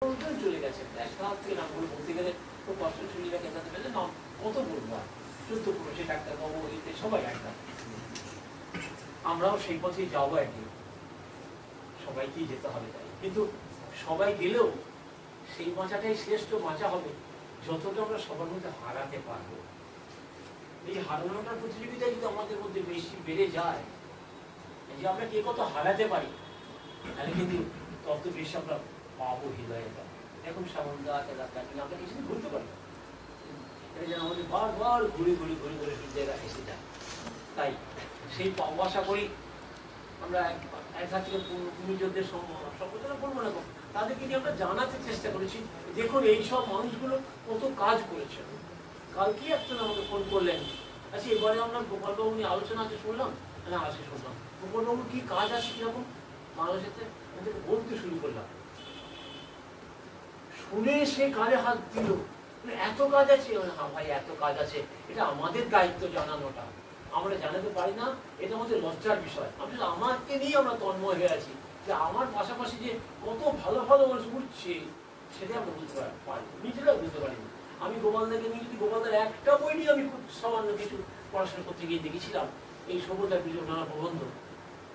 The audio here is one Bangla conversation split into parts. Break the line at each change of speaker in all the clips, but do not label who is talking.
চলে গেছে একটা হাত থেকে নাম বলে বলতে গেলে তো কষ্ট শরীরটা কেন্দ্রাতে পেলে নাম কত বলবো আর 14 পুরুষে ডাক্তার বাবু এতে সবাই একটা আমরাও সেই পথেই যাবো একদিন সবাইকেই যেতে হবে তাই কিন্তু সবাই গেলেও সেই বাঁচাটাই শ্রেষ্ঠ বাঁচা হবে যতটা আমরা সবার মধ্যে হারাতে পারবো। এই হারানোটার প্রতিযোগিতা যদি আমাদের মধ্যে বেশি বেড়ে যায় যে আমরা কে কত হারাতে পারি তাহলে কিন্তু তত বেশি আমরা পাবো হৃদয়ে। এখন সামন্দা আমরা কিছুদিন ঘুরতে পারি এটা যেন আমাদের বারবার ঘুরে ঘুরে ঘুরে ঘুরে হৃদয়ে এসে যায়। তাই সেই পাবো আশা করি আমরা এক হাত থেকে ভূমিযোদ্ধের সম্বোধনা করবো না তাদেরকে নিয়ে আমরা জানাতে চেষ্টা করেছি দেখুন এইসব মানুষগুলো কত কাজ করেছে। কালকে একজন আমাকে ফোন করলেন আচ্ছা এবারে আমরা গোপালবাবু নিয়ে আলোচনা আছে শুনলাম না আজকে শুনলাম গোপালবাবুর কি কাজ আছে কিরকম বাংলাদেশেতে বলতে শুরু করলাম শুনে সে কাজে হাত দিল এত কাজ আছে হ্যাঁ ভাই এত কাজ আছে এটা আমাদের দায়িত্ব জানানোটা আমরা জানাতে পারি না এটা আমাদের লজ্জার বিষয়। আসলে আমাকে নিয়ে আমরা তন্ময় হয়ে আছি যে আমার পাশাপাশি যে কত ভালো ভালো মানুষ উঠছে সেটা আমরা বুঝতে পারি নিজেরাও বুঝতে পারিনি। আমি গোপালদাকে নিয়ে যদি গোপালদার একটা বই নিয়ে আমি খুব সামান্য কিছু পড়াশোনা করতে গিয়ে দেখেছিলাম এই সভ্যতার বিজয় নানা প্রবন্ধ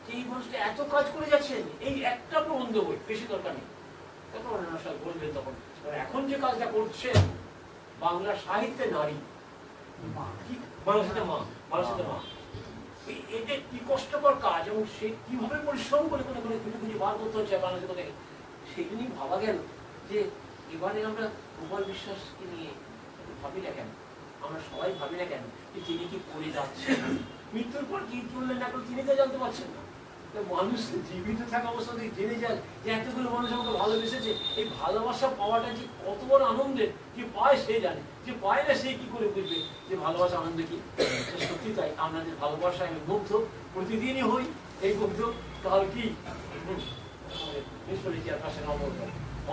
যে এই মানুষটা এত কাজ করে যাচ্ছেন এই একটা প্রবন্ধ বই বেশি দরকার নেই তখন নানা সাহেব বলবেন তখন এখন যে কাজটা করছেন বাংলা সাহিত্যে নারী বাংলার সাথে মা বাংলার সাথে মা এটা কি কষ্টকর কাজ এবং সে কিভাবে পরিশ্রম করে কোনো খুঁজে খুঁজে বার করতে হচ্ছে বাংলাদেশ থেকে সেগুলো নিয়ে ভাবা গেল যে এবারে আমরা গোপাল বিশ্বাসকে নিয়ে ভাবি না কেন আমরা সবাই ভাবি না কেন যে তিনি কি করে যাচ্ছেন মৃত্যুর পর কি করলেন না করলেন তিনি তো জানতে পারছেন না। মানুষ জীবিত থাকা অবস্থাতে জেনে যায় যে এতগুলো মানুষ আমাকে ভালোবেসেছে এই ভালোবাসা পাওয়াটা যে কত বড় আনন্দের যে পায় সে জানে যে পায় না সে কি করে বুঝবে যে ভালোবাসা আনন্দ কি। সত্যি তাই আপনাদের ভালোবাসায় আমি মুগ্ধ প্রতিদিনই হই এই মুগ্ধ কাল কি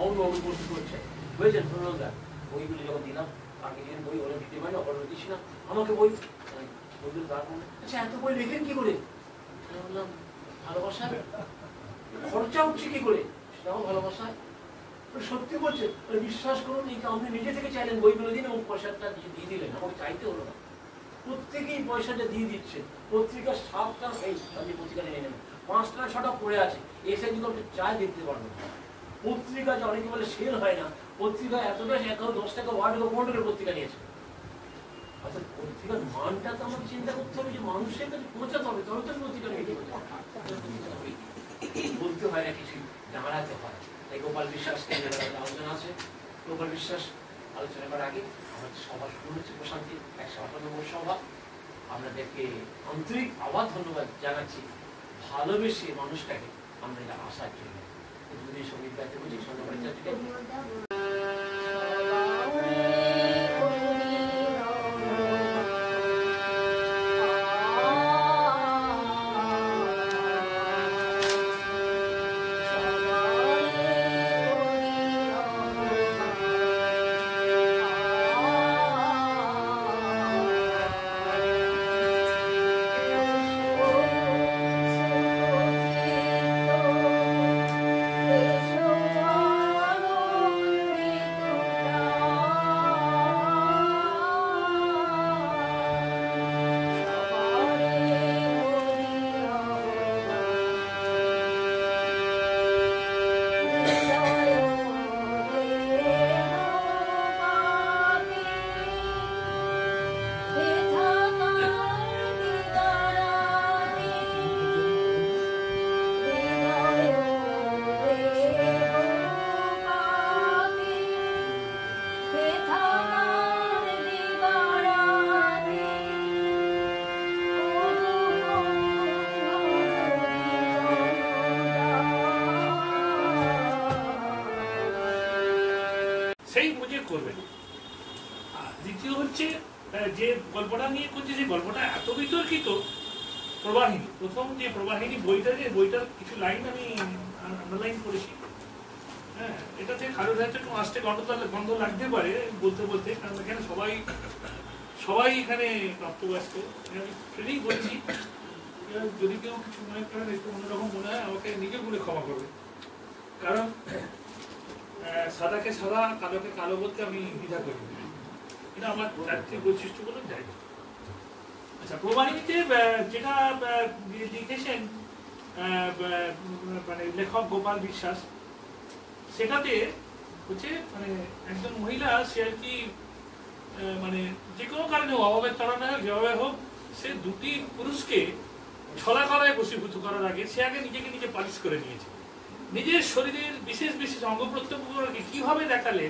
অমরবাবু প্রস্তুত করছে বুঝেছেন ধন্যবাদ বইগুলি যখন দিলাম আগে দিন বই ওরা দিতে পারি অর্ডার দিচ্ছি না আমাকে বই বইগুলো দাঁড়ানো আচ্ছা এত বই লেখেন কি করে বললাম ভালোবাসায় খরচা উঠছে কি করে সেটাও ভালোবাসায় সত্যি বলছে বিশ্বাস করুন আপনি নিজে থেকে চাইলেন বইগুলো দিন এবং পয়সাটা দিয়ে দিলেন আমাকে চাইতে হলো না প্রত্যেকেই পয়সাটা দিয়ে দিচ্ছে পত্রিকার 7টা আপনি পত্রিকা নিয়ে নেবেন 5টা 6টা পড়ে আছে এসে যদি আপনি চায় দেখতে পারবেন পত্রিকা যে অনেকে বলে সেল হয় না পত্রিকা এতটা 10 টাকা 12 টাকা 15 টাকা পত্রিকা নিয়েছে অর্থাৎ পত্রিকার মানটা তো আমাকে চিন্তা করতে হবে যে মানুষের কাছে পৌঁছাতে হবে তবে তো পত্রিকা নিয়ে বলতে হয় না কিছু দাঁড়াতে হয়। তাই গোপাল বিশ্বাসকে আলোচনা আছে গোপাল বিশ্বাস আলোচনা করার আগে আমাদের সভা শুরু হচ্ছে প্রশান্তির 158 নম্বর সভা আপনাদেরকে আন্তরিক আবার ধন্যবাদ জানাচ্ছি ভালোবেসে মানুষটাকে আমরা এটা আসার জন্য যদি সঙ্গীত গাইতে বলছি সন্ধ্যা
সেই বুঝে করবেন। দ্বিতীয় হচ্ছে যে গল্পটা নিয়ে করছে সেই গল্পটা এত বিতর্কিত প্রবাহিনী প্রথম যে প্রবাহিনী বইটার কিছু লাইন আমি আন্ডারলাইন করেছি। হ্যাঁ এটাতে কারোর হয়তো একটু আসতে গন্ধ লাগতে পারে বলতে বলতে কারণ এখানে সবাই এখানে প্রাপ্তবয়স্ক আমি সেটাই বলছি যদি কেউ কিছু মনে করেন একটু অন্যরকম মনে হয় আমাকে নিজে বলে ক্ষমা করবে কারণ সাদাকে সাদা কালোকে কালো বলতে আমি দ্বিধা করি, এটা আমার চারিত্রিক বৈশিষ্ট্য বলে যাই। আচ্ছা, প্রবাহিনীতে যেটা লিখেছেন মানে লেখক গোপাল বিশ্বাস, সেটাতে হচ্ছে মানে একজন মহিলা, সে আর কি মানে যে কোনো কারণে অভাবের কারণে যেভাবে হোক, সে দুটি পুরুষকে ছলা করায় বশীভূত করার আগে সে আগে নিজেকে নিজে পালিশ করে নিয়েছে। নিজের শরীরের বিশেষ বিশেষ অঙ্গ প্রত্যঙ্গকে কিভাবে দেখালে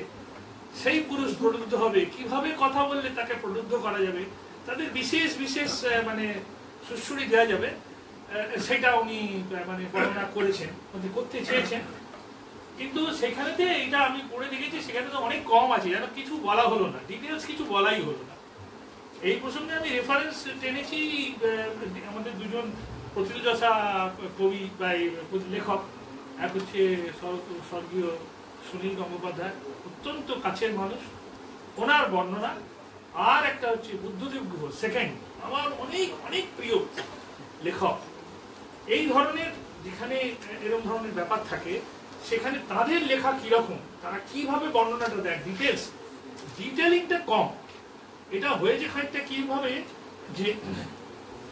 সেই পুরুষ প্রলুব্ধ হবে, কিভাবে কথা বললে তাকে প্রলুব্ধ করা যাবে, তাদের বিশেষ বিশেষ মানে সুশ্রুতি দেওয়া যাবে, সেটা উনি মানে বর্ণনা করেছেন, করতে চেয়েছেন। কিন্তু সেখানেতে এটা আমি পড়ে দেখেছি, সেখানে তো অনেক কম আছে, যেন কিছু বলা হলো না, ডিটেলস কিছু বলাই হলো না। এই প্রসঙ্গে আমি রেফারেন্স টেনেছি আমাদের দুজন প্রথিতযশা কবি বা লেখক, এক হচ্ছে স্বর্গীয় সুনীল গঙ্গোপাধ্যায়, অত্যন্ত কাছের মানুষ, ওনার বর্ণনা, আর একটা হচ্ছে বুদ্ধদেব গুহ সেকেন্ড, আমার অনেক অনেক প্রিয় লেখক। এই ধরনের যেখানে এরকম ধরনের ব্যাপার থাকে, সেখানে তাদের লেখা কিরকম, তারা কিভাবে বর্ণনাটা দেয়, ডিটেলিংটা কম। এটা হয়েছে খানিকটা কিভাবে, যে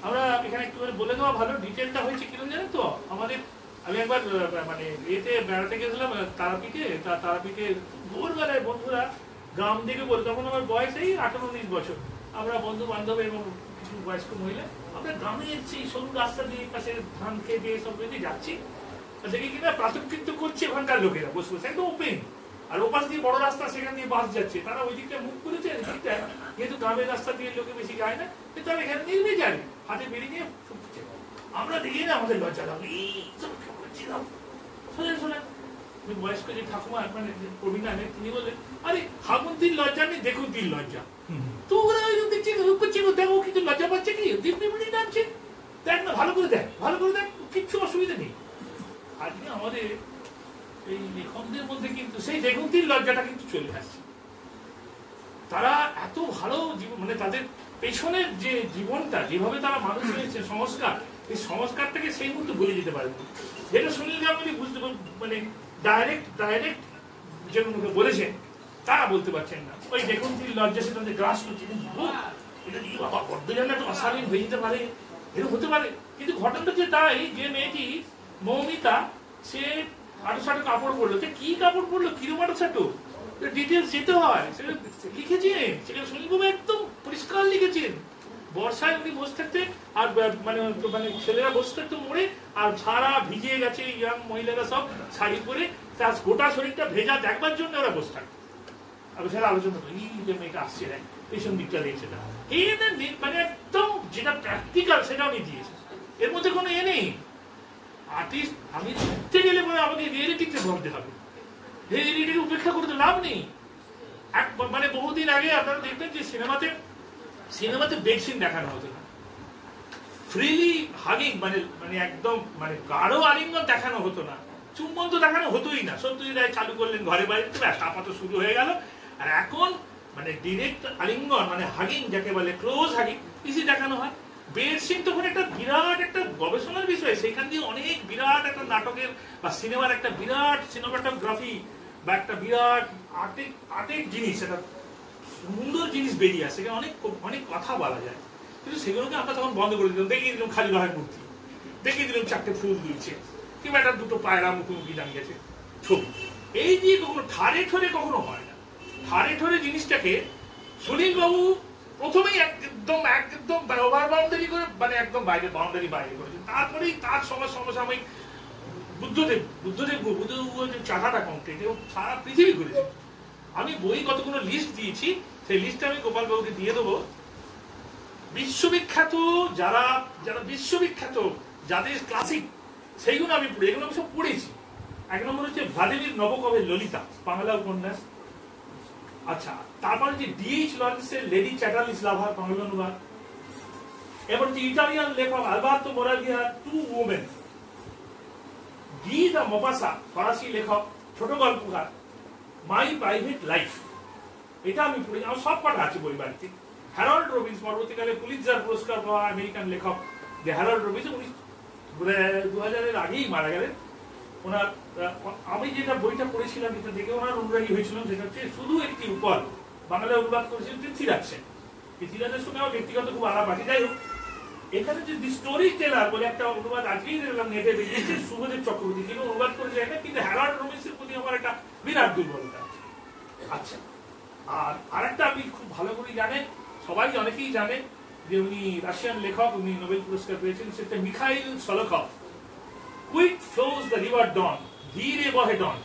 আমরা এখানে একটু বলে দেওয়া ভালো, ডিটেলটা হয়েছে কিরকম জানেন তো। আমাদের আমি একবার মানে এতে বেড়াতে গেছিলাম তারাপীঠে, তারাপীঠে ভোরবেলায় বন্ধুরা গ্রাম থেকে বলে, তখন আমার বয়স এই 18-19 বছর, আমরা বন্ধু বান্ধব এবং কিছু বয়স্ক মহিলা, আমরা গ্রামে এসেছি, সরু রাস্তা দিয়ে পাশে ধান খেতে সব বেঁধে যাচ্ছি, দেখি কিনা প্রাতঃকৃত্য করছে ওখানকার লোকেরা বসে বসে, একদম ওপেন, আর ওপাশ দিয়ে বড় রাস্তা, সেখান দিয়ে বাস যাচ্ছে, তারা ওই দিকটা মুখ করেছে, দিকটা যেহেতু গ্রামের রাস্তা দিয়ে লোকে বেশি যায় না, তারা এখানে নিয়ে যায়, হাতে বেরিয়ে নিয়ে ফুটছে। আমরা দেখি না, আমাদের লজ্জা লাগলো, বয়স্ক যে ঠাকুমা মানে প্রবীণা, তিনি বললেন, আরে হাগুন্তির লজ্জা নেই, দেখুন তিন লজ্জা। তো ওরা দেখছি দেখো কিন্তু লজ্জা পাচ্ছে কি, দিব্যি নামছে, দেখ না, ভালো করে দেখ, ভালো করে দেখ, কিচ্ছু অসুবিধা নেই। আজকে আমাদের এই লেখকদের মধ্যে কিন্তু সেই দেখুনতির লজ্জাটা কিন্তু চলে আসছে। তারা এত ভালো জীবন, মানে তাদের পেছনের যে জীবনটা, যেভাবে তারা মানুষ হয়েছে, সংস্কার, এই সংস্কারটাকে সেই মুহূর্তে বলে দিতে পারেন, যেটা সুনীল গাঙ্গুলি বুঝতে মানে ডাইরেক্ট যেগুলোকে বলেছেন, তারা বলতে পারছেন না। ওই দেখুনতির লজ্জা, সেটা গ্রাস করছে, এটা নিয়ে বাবা বড্ড যেন একটা অশালীন হয়ে যেতে পারে, এরকম হতে পারে। কিন্তু ঘটনাটা যে তাই, যে মেয়েটি মৌমিতা, সে আটো-সাটো কাপড় পরলো, কি কাপড় পরলো, কিরম আটো-সাটো, ডিটেলস যেতে হয়, সেটা লিখেছেন, সেটা সুনীলবাবু একদম পরিষ্কার লিখেছেন। বর্ষায় উনি বসে থাকতে, আর মানে মানে ছেলেরা বসে থাকতো মোড়ে, আর সারা ভিজে গেছে, ইয়াং মহিলারা সব শাড়ি পরে, তার গোটা শরীরটা ভেজা দেখবার জন্য ওরা বসে থাকতো। আমি সেটা আলোচনা করি, যে মেয়েটা আসছে না, পেছন দিকটা দেখছে না, এই মানে একদম যেটা প্র্যাকটিক্যাল সেটা উনি দিয়েছে, এর মধ্যে কোনো এ নেই। আর্টিস্ট আমি দেখতে গেলে পরে আমাকে রিয়েলিটিতে ভাবতে হবে, রিয়েলিটিকে উপেক্ষা করতে লাভ নেই। মানে বহুদিন আগে আপনারা দেখবেন যে সিনেমাতে বেডসিন দেখানো হতো না, ফ্রিলি হাগিং মানে মানে একদম মানে গাঢ় আলিঙ্গন দেখানো হতো না, চুম্বন তো দেখানো হতোই না। সত্যজিৎ রায় চালু করলেন ঘরে বাড়িতে, ব্যাস আপাতত শুরু হয়ে গেল। আর এখন মানে ডিরেক্ট আলিঙ্গন মানে হাগিং, যাকে বলে ক্লোজ হাগিং, ইসি দেখানো হয়। বেডসিন তখন একটা বিরাট একটা গবেষণার বিষয়, সেখান দিয়ে অনেক বিরাট একটা নাটকের বা সিনেমার একটা বিরাট সিনেমাটোগ্রাফি বা একটা বিরাট আর্টের জিনিস, একটা সুন্দর জিনিস বেরিয়ে আসে, সেখানে অনেক অনেক কথা বলা যায়। কিন্তু সেগুলোকে আমরা তখন বন্ধ করে দিলাম, দেখিয়ে দিলাম খালি রহের মূর্তি, দেখিয়ে দিলাম চারটে ফুল দিচ্ছে, কিংবা একটা দুটো পায়রা মুখোমুখি দাঁড়িয়েছে ছবি। এই দিয়ে কখনো ঠারে ঠরে কখনো হয় না। ঠারে ঠরে জিনিসটাকে সুনীলবাবু প্রথমেই একদম ওভার বাউন্ডারি করে, মানে একদম বাউন্ডারি বাইরে করেছেন। তারপরেই তার সমসাময়িক বুদ্ধদেব যে চাকাটা কমপ্লিট এবং সারা পৃথিবী ঘুরেছে। আমি বই কতগুলো লিস্ট দিয়েছি, সেই লিস্টটা আমি গোপালবাবুকে দিয়ে দেবো। বিশ্ববিখ্যাত যারা বিশ্ববিখ্যাত, যাদের ক্লাসিক, সেইগুলো আমি পড়ি, এগুলো আমি সব পড়েছি। এক নম্বর হচ্ছে ভ্লাদিমির নবকবের ললিতা, বাংলা উপন্যাস। আচ্ছা, তারপরে যে D.H. লরেন্সের লেডি চ্যাটার্লিস লাভার, বাংলা অনুবাদ। এবার যে ইটালিয়ান লেখক আলবার্তো মোরাভিয়ার টু ওমেন। গি দ্য মোপাসা, ফরাসি লেখক, ছোট গল্পকার, মাই প্রাইভেট লাইফ, এটা আমি পড়ি, আমার সব কটা আছে বই বাড়িতে। হ্যারল্ড রবিন্স, পরবর্তীকালে পুলিৎজার পুরস্কার পাওয়া আমেরিকান লেখক, যে হ্যারল্ড রবিন্স 2000-এর আগেই মারা গেলেন। ওনার আমি যেটা বইটা পড়েছিলাম, যেটা দেখে ওনার অনুরাগী হয়েছিলাম, সেটা হচ্ছে শুধু একটি উপর, বাংলায় অনুবাদ করেছিলেন পৃথ্বীরাজ। পৃথ্বীরাজের সঙ্গে আমার ব্যক্তিগত খুব আলাপ আছে। যাই হোক, এখানে যে দি স্টোরি টেলার বলে একটা অনুবাদ আজকেই দেখলাম নেটে বেরিয়েছে, শুভদেব চক্রবর্তী, যিনি অনুবাদ করেছে এটা, কিন্তু হ্যারল্ড রোমিন্সের প্রতি আমার একটা বিরাট দুর্বলতা আছে। আচ্ছা, আর আরেকটা আপনি খুব ভালো করে জানেন, সবাই অনেকেই জানেন যে উনি রাশিয়ান লেখক, উনি নোবেল পুরস্কার পেয়েছেন, সেটা Mikhail Sholokhov. Quick flows the river Don, ধীরে বহে ডন,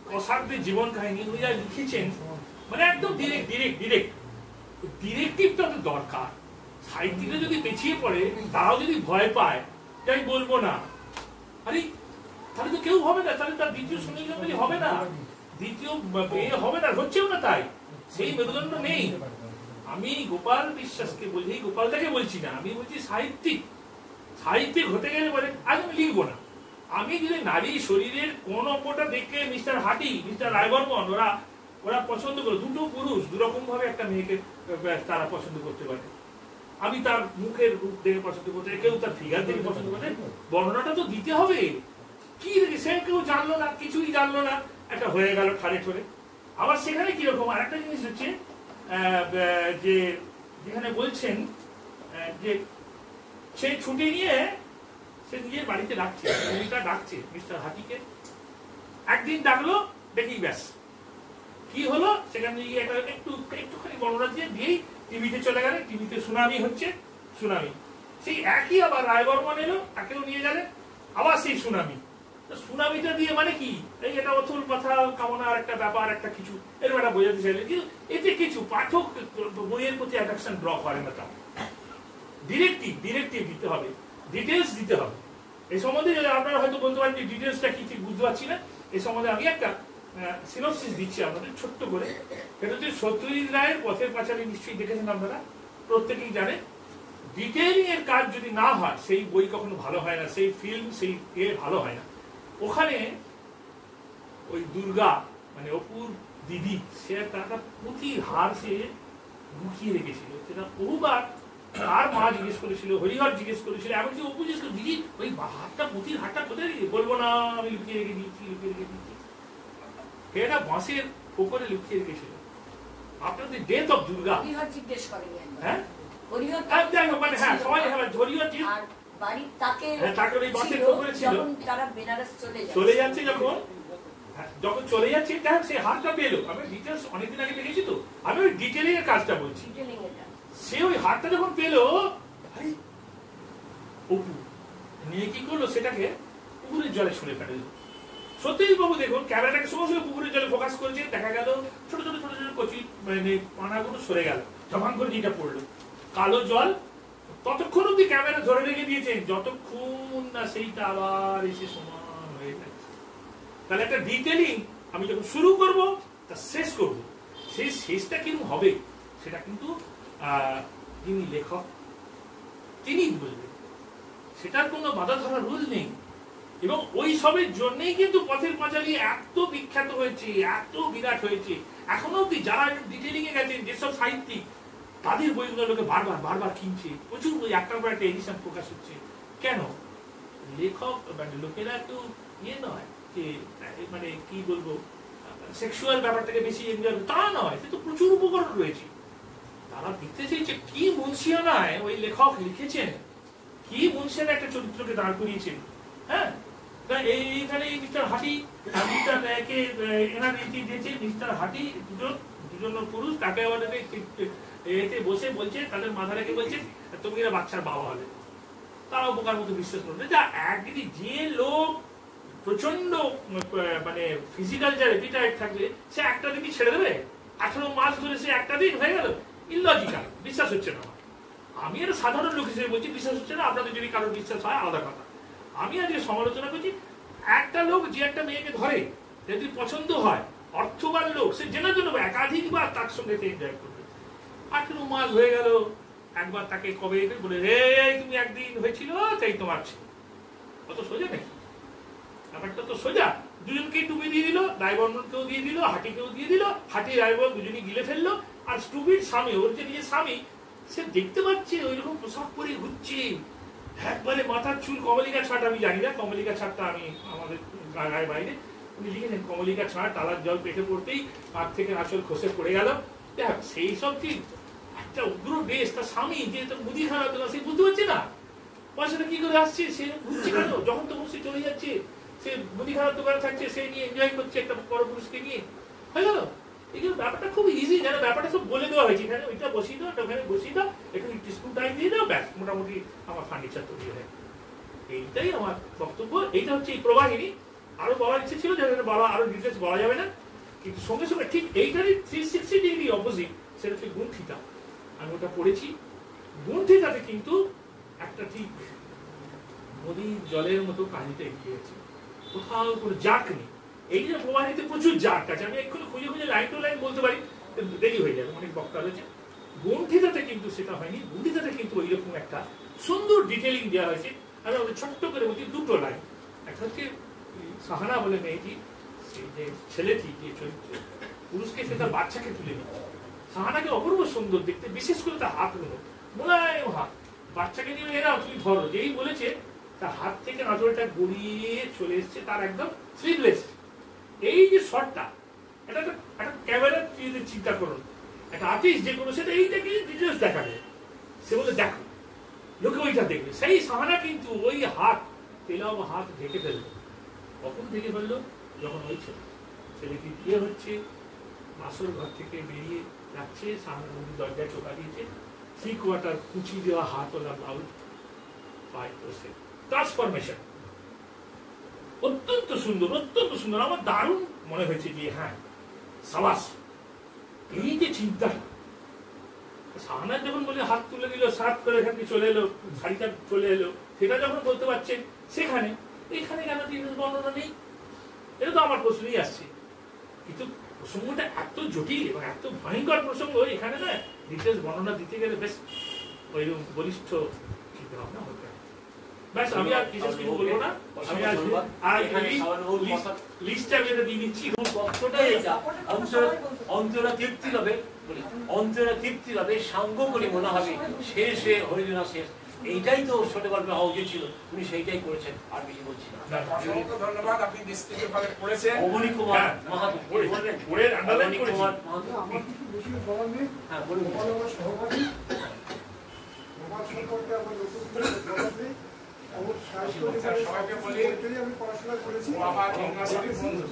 কসাকদের জীবন কাহিনী উনি যা লিখেছেন, মানে একদম ডিরেক্টিভটা তো দরকার। সাহিত্যিকরা যদি পেছিয়ে পড়ে, তারাও যদি ভয় পায়, তাই বলবো না, আরে তাহলে তো কেউ হবে না, তাহলে তার দ্বিতীয় সুনীল গাঙ্গুলি হবে না, দ্বিতীয় হবে না, হচ্ছেও না। তাই সেই মেরুদণ্ড নেই। আমি গোপাল বিশ্বাসকে বলছি, গোপালটাকে বলছি না, আমি বলছি সাহিত্যিক হতে গেলে বলে আজ আমি লিখবো না। আমি যদি নারী শরীরের কোন অঙ্গটা দেখে মিস্টার হাটি, মিস্টার রায়বর্মন ওরা পছন্দ করে, দুটো পুরুষ দুরকম ভাবে একটা মেয়েকে তারা পছন্দ করতে পারে। আমি তার মুখের রূপ দেখে পছন্দ করতে, কেউ তার ফিগার দেখে পছন্দ করতে, বর্ণনাটা তো দিতে হবে। কি সে কেউ জানলো না, কিছুই জানলো না, একটা হয়ে গেল ঠাড়ে ঠোরে। আবার সেখানে কিরকম আরেকটা জিনিস হচ্ছে, যে যেখানে বলছেন যে সে ছুটি নিয়ে সে নিজের বাড়িতে ডাকছে মিস্টার হাটিকে। একদিন ডাকলো, দেখি ব্যাস কি হলো, সেখানে গিয়ে একটুখানি বর্ণনা দিয়েই টিভিতে চলে গেলে, টিভিতে সুনামি হচ্ছে, সুনামি। সেই একই আবার রায়বর্মন এলো, তাকেও নিয়ে গেলে, আবার সেই সুনামি। সুনামিটা দিয়ে মানে কি, এই এটা অথল কথা কামনার একটা ব্যাপার, একটা কিছু এরকম একটা বোঝাতে চাইলে, কিন্তু এতে কিছু পাঠক বইয়ের প্রতি অ্যাট্রাকশন ড্র করে না। তা ডিরেক্টিভ দিতে হবে, ডিটেলস দিতে হবে। এই সম্বন্ধে আপনারা হয়তো বলতে পারেন যে ডিটেলসটা কি ঠিক বুঝতে পারছি না, এই সম্বন্ধে আমি একটা সিনোপসিস দিচ্ছি আপনাদের ছোট্ট করে। এটা হচ্ছে সত্যজিৎ রায়ের পথের পাঁচালী, নিশ্চয়ই দেখেছেন আপনারা, প্রত্যেকেই জানেন। ডিটেইলিং এর কাজ যদি না হয়, সেই বই কখনো ভালো হয় না, সেই ফিল্ম, সেই ভালো হয় না। ওখানে ওই দুর্গা মানে অপুর দিদি, সে একটা পুঁথির হার সে লুকিয়ে রেখেছিল, সেটা বহুবার তার মা জিজ্ঞেস করেছিল, হরিহর জিজ্ঞেস করেছিল, এমনকি অপু জিজ্ঞেস করে, দিদি ওই হারটা, পুঁথির হারটা কোথায় রেখে, বলবো না আমি লুকিয়ে রেখে দিয়েছি। এটা বাঁশের পোকরে লুকিয়ে রেখেছিল। আপনাদের ডেথ অফ দুর্গা
জিজ্ঞেস করে,
হ্যাঁ চলে যাচ্ছে, যখন চলে যাচ্ছে সে হারটা পেলো। আমি ডিটেলস অনেকদিন আগে দেখেছি, তো আমি ওই ডিটেলিং এর কাজটা বলছি। সে ওই হারটা যখন পেলো, অপু নিয়ে কি করলো, সেটাকে পুকুরের জলে ছুঁড়ে ফেলে। সত্যজিৎ বাবু দেখুন, ক্যামেরাটাকে সঙ্গে সঙ্গে পুকুরের জলে ফোকাস করেছে, দেখা গেল ছোট ছোট কচি মানে পানাগুলো সরে গেল, জমান করে যেটা পড়লো কালো জল। ততক্ষণ অব্দি ক্যামেরা ধরে রেখে দিয়েছেন, যতক্ষণ না সেইটা আবার এসে সমান হয়ে যাচ্ছে। তাহলে একটা ডিটেলিং আমি যখন শুরু করব, তা শেষ করব, সেই শেষটা কিরকম হবে সেটা কিন্তু যিনি লেখক তিনি বলবেন, সেটার কোনো বাধা ধরার রুল নেই। এবং ওই সবের জন্যই কিন্তু পথের পাঁচালী এত বিখ্যাত হয়েছে, এত বিরাট হয়েছে। এখনো অব্দি যারা ডিটেলিং এ গেছেন, যেসব সাহিত্যিক, তাদের বইগুলো লোকে বারবার কিনছে, প্রচুর বই, একটার পর একটা এডিশন প্রকাশ হচ্ছে। কেন? লেখক মানে লোকেরা একটু ইয়ে নয় যে মানে কি বলবো, সেক্সুয়াল ব্যাপারটাকে বেশি এনজয়, তা নয়, সে তো প্রচুর উপকরণ রয়েছে। তারা দেখতে চাইছে কি মুন্সিয়ানায় ওই লেখক লিখেছেন, কি মুন্সিয়ানা একটা চরিত্রকে দাঁড় করিয়েছেন। হ্যাঁ, এইখানে মিস্টার হাটি, মিস্টার কে এনার দিয়েছে, মিস্টার হাটি দুজন পুরুষ, তাকে আমাদের এতে বসে বলছে, তাদের মাথা রেখে বলছে তুমি এরা বাচ্চার বাবা হবে। তারা উপকার মতো বিশ্বাস করবে। যা একদিকে যে লোক প্রচন্ড মানে ফিজিক্যাল যার এপিটাইট থাকবে, সে একটা দিনই ছেড়ে দেবে? 18 মাস ধরে সে একটা দিন হয়ে গেল, ইললজিক্যাল, বিশ্বাস হচ্ছে না। আমি একটা সাধারণ লোক হিসেবে বলছি, বিশ্বাস হচ্ছে না। আপনাদের যদি কারোর বিশ্বাস হয় আলাদা কথা। আমি আজকে সমালোচনা করছি, একটা লোক যে একটা মেয়েকে ধরে, যদি পছন্দ হয়, অর্থবান লোক, সে জেনার জন্য একাধিকবার তার সঙ্গে এনজয় করবে। 18 মাস হয়ে গেল, একবার তাকে কবে বলে রে তুমি একদিন হয়েছিল তাই তোমার ছিল। অত সোজা নাকি ব্যাপারটা? তো সোজা। দুজনকেই ডুবে দিয়ে দিল, রায়বর্মনকেও দিয়ে দিল, হাটিকেও দিয়ে দিল, হাটি রায়বর্মন দুজনই গিলে ফেললো। আর স্টুপিড স্বামী, ওর যে নিজের স্বামী, সে দেখতে পাচ্ছে ওই রকম পোশাক পরে ঘুরছে, একবারে মাথার চুল কমলিকা ছাট। আমি জানি না কমলিকা ছাটটা আমি আমাদের গায়ে বাইরে উনি লিখেছেন কমলিকা ছাড়া টালার জল পেটে পড়তেই হাত থেকে আঁচল খসে পড়ে গেল। দেখ সেই সব কি একটা উগ্র বেশ, তার স্বামী যে মুদিখানা দোকান সে বুঝতে পারছে না পয়সাটা কি করে আসছে, সে বুঝছে কেন, যখন তখন সে চলে যাচ্ছে, সে মুদিখানার দোকানে থাকছে, সে নিয়ে এনজয় করছে একটা বড় পুরুষকে নিয়ে, হয়ে গেল। এগুলো ব্যাপারটা খুব ইজি, যেন ব্যাপারটা সব বলে দেওয়া হয়েছে, এখানে ওইটা বসিয়ে দাও, ওখানে বসিয়ে দাও, একটু স্কুল টাইম দিয়ে দাও, ব্যাস মোটামুটি আমার ফার্নিচার তৈরি হয়ে। এইটাই আমার বক্তব্য। এইটা হচ্ছে এই প্রবাহিনী। আরো বলার ইচ্ছে ছিল, যেটা বলা আরো ডিটেলস বলা যাবে না, কিন্তু সঙ্গে সঙ্গে ঠিক এইটারই 360 ডিগ্রি অপোজিট, সেটা হচ্ছে গুণথিতা। আমি ওটা পড়েছি। গুণথিতাতে কিন্তু একটা ঠিক নদীর জলের মতো কাহিনীটা এগিয়ে গেছে, কোথাও কোনো জাক নেই। এই যে প্রবাহিনীতে প্রচুর জাক আছে, আমি এক্ষুনি খুঁজে খুঁজে লাইন টু লাইন বলতে পারি, দেরি হয়ে যাবে, অনেক বক্তা রয়েছে। গুণথিতাতে কিন্তু সেটা হয়নি। গুণথিতাতে কিন্তু ওই রকম একটা সুন্দর ডিটেলিং দেওয়া হয়েছে। আমি ওদের ছোট্ট করে বলছি দুটো লাইন। একটা হচ্ছে সাহানা বলে মেয়েটি, সেই যে ছেলেটি যে চরিত্র, পুরুষকে সে তার বাচ্চাকে তুলে নিল। সাহানাকে অপূর্ব সুন্দর দেখতে, বিশেষ করে তার হাতগুলো মোলায়েম হাত, বাচ্চাকে নিয়ে এরাও তুমি ধরো, যেই বলেছে তার হাত থেকে নজরটা গড়িয়ে চলে এসছে, তার একদম স্লিভলেস। এই যে শটটা, এটা একটা ক্যামেরার চিন্তা করুন, একটা আর্টিস্ট যে কোনো সেটা এইটাকে ডিটেলস দেখাবে, সে বলে দেখো, লোকে ওইটা দেখবে। সেই সাহানা কিন্তু ওই হাত, তেলাও হাত ঢেকে ফেললো। কখন ঢেকে ফেললো? যখন ওই ছেলেটি বিয়ে হচ্ছে, মাসুর ঘর থেকে বেরিয়ে যাচ্ছে, সাহানা নদীর দরজায় টোকা দিয়েছে, 3 কোয়ার্টার কুচি দেওয়া হাত ওলা ব্লাউজ পায়ে বসে, ট্রান্সফরমেশন অত্যন্ত সুন্দর, অত্যন্ত সুন্দর। আমার দারুণ মনে হয়েছে যে হ্যাঁ সাবাস, এই যে চিন্তা। সাহানা যখন বলে হাত তুলে দিল, সাত করে এখান থেকে চলে এলো, শাড়িটা চলে এলো, সেটা যখন বলতে পারছেন, সেখানে এখানে কেন ডিটেলস বর্ণনা নেই? এটা তো আমার প্রশ্নই আসছে। কিন্তু প্রসঙ্গটা এত জটিল এবং এত ভয়ঙ্কর প্রসঙ্গ, এখানে না ডিটেলস বর্ণনা দিতে গেলে বেশ ওই বলিষ্ঠ চিন্তা ভাবনা হতে হবে। ব্যাস, আমি আর বিশেষ কিছু বলবো না। আমি লিস্টটা বেঁধে দিয়ে দিচ্ছি।
অন্তরা তৃপ্তি হবে, অন্তরা তৃপ্তি হবে, সাঙ্গ করি মনে হবে, শেষে হরিজনা শেষ। এইটাই তো ছোট গল্পে হওয়া উচিত ছিল, উনি সেইটাই করেছেন, আর বেশি বলছি না।
অসংখ্য ধন্যবাদ, আপনি বিস্তৃতভাবে পড়েছেন।
অবনী কুমার মাহাতো,
পড়ে আন্ডারলাইন করেছি।
আমার কিছু বেশি বলার নেই।
হ্যাঁ বলুন।
আমার সহপাঠী আমার সম্পর্কে আমার নতুন করে বলার নেই। আমার সাহিত্য
সবাইকে বলি,
আমি পড়াশোনা করেছি,
ও আমার ইউনিভার্সিটির বন্ধু।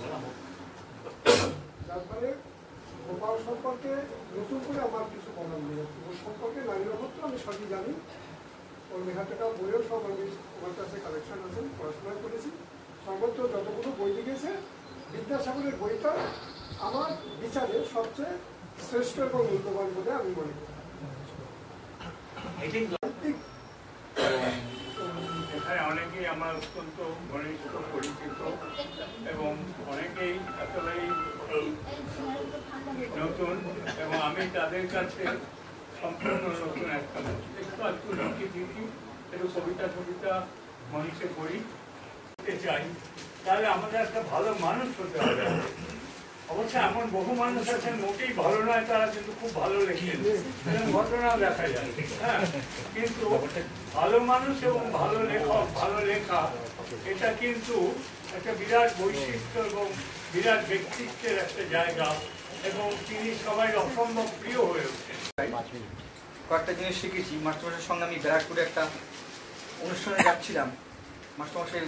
তারপরে গোপাল সম্পর্কে নতুন করে আমার কিছু বলার নেই। ওর সম্পর্কে নারীরত্ব আমি সবই জানি, ওর লেখাটা বইও সব আমি আমার কাছে কালেকশন আছে, পড়াশোনা করেছি। সর্বত্র যতগুলো বই লিখেছে, বিদ্যাসাগরের বইটা আমার বিচারে সবচেয়ে শ্রেষ্ঠ এবং মূল্যবান বলে আমি মনে করি।
এখানে অনেকেই আমার অত্যন্ত ঘনিষ্ঠ পরিচিত এবং অনেকেই একেবারেই নতুন, এবং আমি তাদের কাছে সম্পূর্ণ নতুন একটা একটু লিখে দিচ্ছি, একটু কবিতা টবিতা মানুষে পড়ি চাই, তাহলে আমাদের একটা ভালো মানুষ হতে হবে। অবশ্য এমন বহু মানুষ আছেন মোটেই ভালো নয়, তারা কিন্তু খুব ভালো লেখেন, ঘটনা দেখা যায়। হ্যাঁ, কিন্তু ভালো মানুষ এবং ভালো লেখক, ভালো লেখা, এটা কিন্তু একটা বিরাট বৈশিষ্ট্য এবং বিরাট ব্যক্তিত্বের একটা জায়গা, এবং তিনি সবাই অসম্ভব প্রিয় হয়ে ওঠেন।
কয়েকটা জিনিস শিখেছি। মাস্টারমশাইয়ের সঙ্গে আমি ব্যারাকপুরে একটা অনুষ্ঠানে যাচ্ছিলাম। মাস্টারমশাই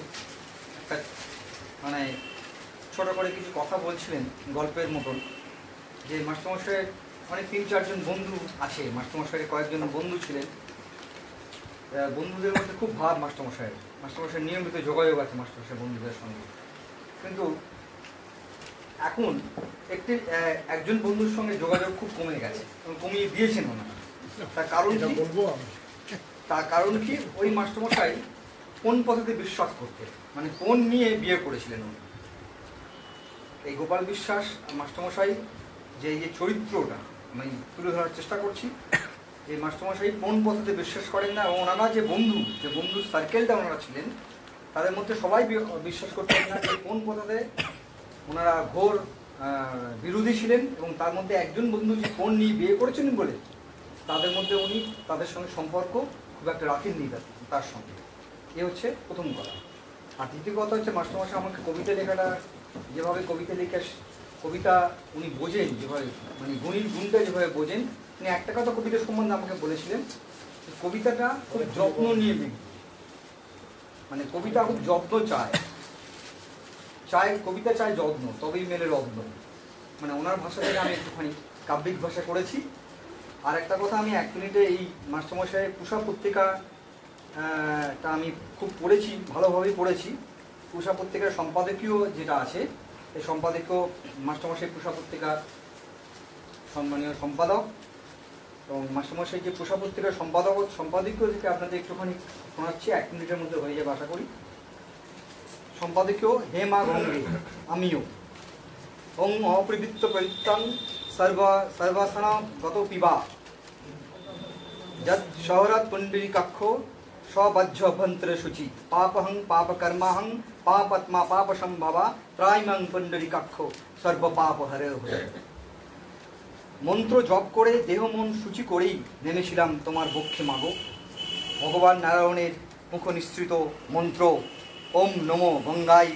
একটা মানে ছোট করে কিছু কথা বলছিলেন গল্পের মতন, যে মাস্টারমশাইয়ের অনেক 3-4 জন বন্ধু আছে। মাস্টারমশাইয়ের কয়েকজন বন্ধু ছিলেন, বন্ধুদের মধ্যে খুব ভাব মাস্টারমশাইয়ের নিয়মিত যোগাযোগ আছে মাস্টারমশাই বন্ধুদের সঙ্গে। কিন্তু এখন একজন বন্ধুর সঙ্গে যোগাযোগ খুব কমে গেছে এবং কমিয়ে দিয়েছেন ওনারা। তার কারণ কি, ওই মাস্টারমশাই কোন পদ্ধতি বিশ্বাস করতেন, মানে কোন নিয়ে বিয়ে করেছিলেন উনি। এই গোপাল বিশ্বাস মাস্টারমশাই যে এই যে চরিত্রটা আমি তুলে ধরার চেষ্টা করছি, এই মাস্টারমশাই কোন পদ্ধতিতে বিশ্বাস করেন না, এবং ওনারা যে বন্ধু সার্কেলটা ওনারা ছিলেন, তাদের মধ্যে সবাই বিশ্বাস করতেন না যে কোন পদ্ধতিতে ওনারা ঘোর বিরোধী ছিলেন, এবং তার মধ্যে একজন বন্ধু যে কোন নিয়ে বিয়ে করেছেন বলে তাদের মধ্যে উনি তাদের সঙ্গে সম্পর্ক খুব একটা রাখেননি তার সঙ্গে। এ হচ্ছে প্রথম কথা। আর দ্বিতীয় কথা হচ্ছে মাস্টারমশাই আমাকে কবিতা লেখাটা যেভাবে কবিতা লিখে কবিতা উনি বোঝেন, যেভাবে মানে গুণটা যেভাবে বোঝেন, উনি একটা কথা কবিতা সম্বন্ধে আমাকে বলেছিলেন, কবিতাটা খুব যত্ন নিয়ে লিখবে, মানে কবিতা খুব যত্ন চায় কবিতা চায় যত্ন, তবেই মেলে রত্ন। মানে ওনার ভাষা থেকে আমি একটুখানি কাব্যিক ভাষা করেছি। আর একটা কথা, আমি 1 মিনিটে এই মাস্টারমশাইয়ের পুষা পত্রিকাটা আমি খুব পড়েছি, ভালোভাবেই পড়েছি। পুষা পত্রিকার সম্পাদকীয় যেটা আছে, এই সম্পাদকীয় মাস্টারমশাই পুষা পত্রিকার সম্মানীয় সম্পাদক, এবং মাস্টারমশাই যে পুষা পত্রিকার সম্পাদকীয় থেকে আপনাদের একটুখানি শোনাচ্ছি, 1 মিনিটের মধ্যে হয়ে যাবে আশা করি। সম্পাদকীয়: হে মা গঙ্গে, আমিও ওং অপ্রবৃত্ত প্রবৃত্তাং সর্বাসনা গত পিবা যৎ শহরাৎ পুণ্ডরীকাক্ষ স্ববাহ্য অভ্যন্তরে শুচি পাপহং পাপকর্মাহং পাপাত্মা পাপ সম্ভবা ত্রাইমং পুণ্ডরীকাক্ষ সর্বপাপ হরে হরে। মন্ত্র জপ করে দেহ মন শুচি করেই নেমেছিলাম তোমার বক্ষে মাগো। ভগবান নারায়ণের মুখ নিঃসৃত মন্ত্র ওম নমো গঙ্গাই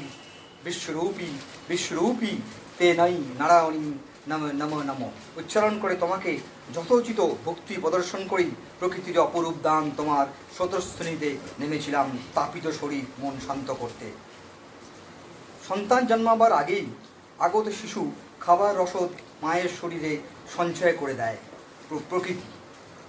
বিশ্বরূপী তে নাই নারায়ণী নম নম নম উচ্চারণ করে তোমাকে যথোচিত ভক্তি প্রদর্শন করেই প্রকৃতির অপরূপ দান তোমার স্রোতস্বিনীতে নেমেছিলাম তাপিত শরীর মন শান্ত করতে। সন্তান জন্মাবার আগেই আগত শিশু খাবার রসদ মায়ের শরীরে সঞ্চয় করে দেয় প্রকৃতি,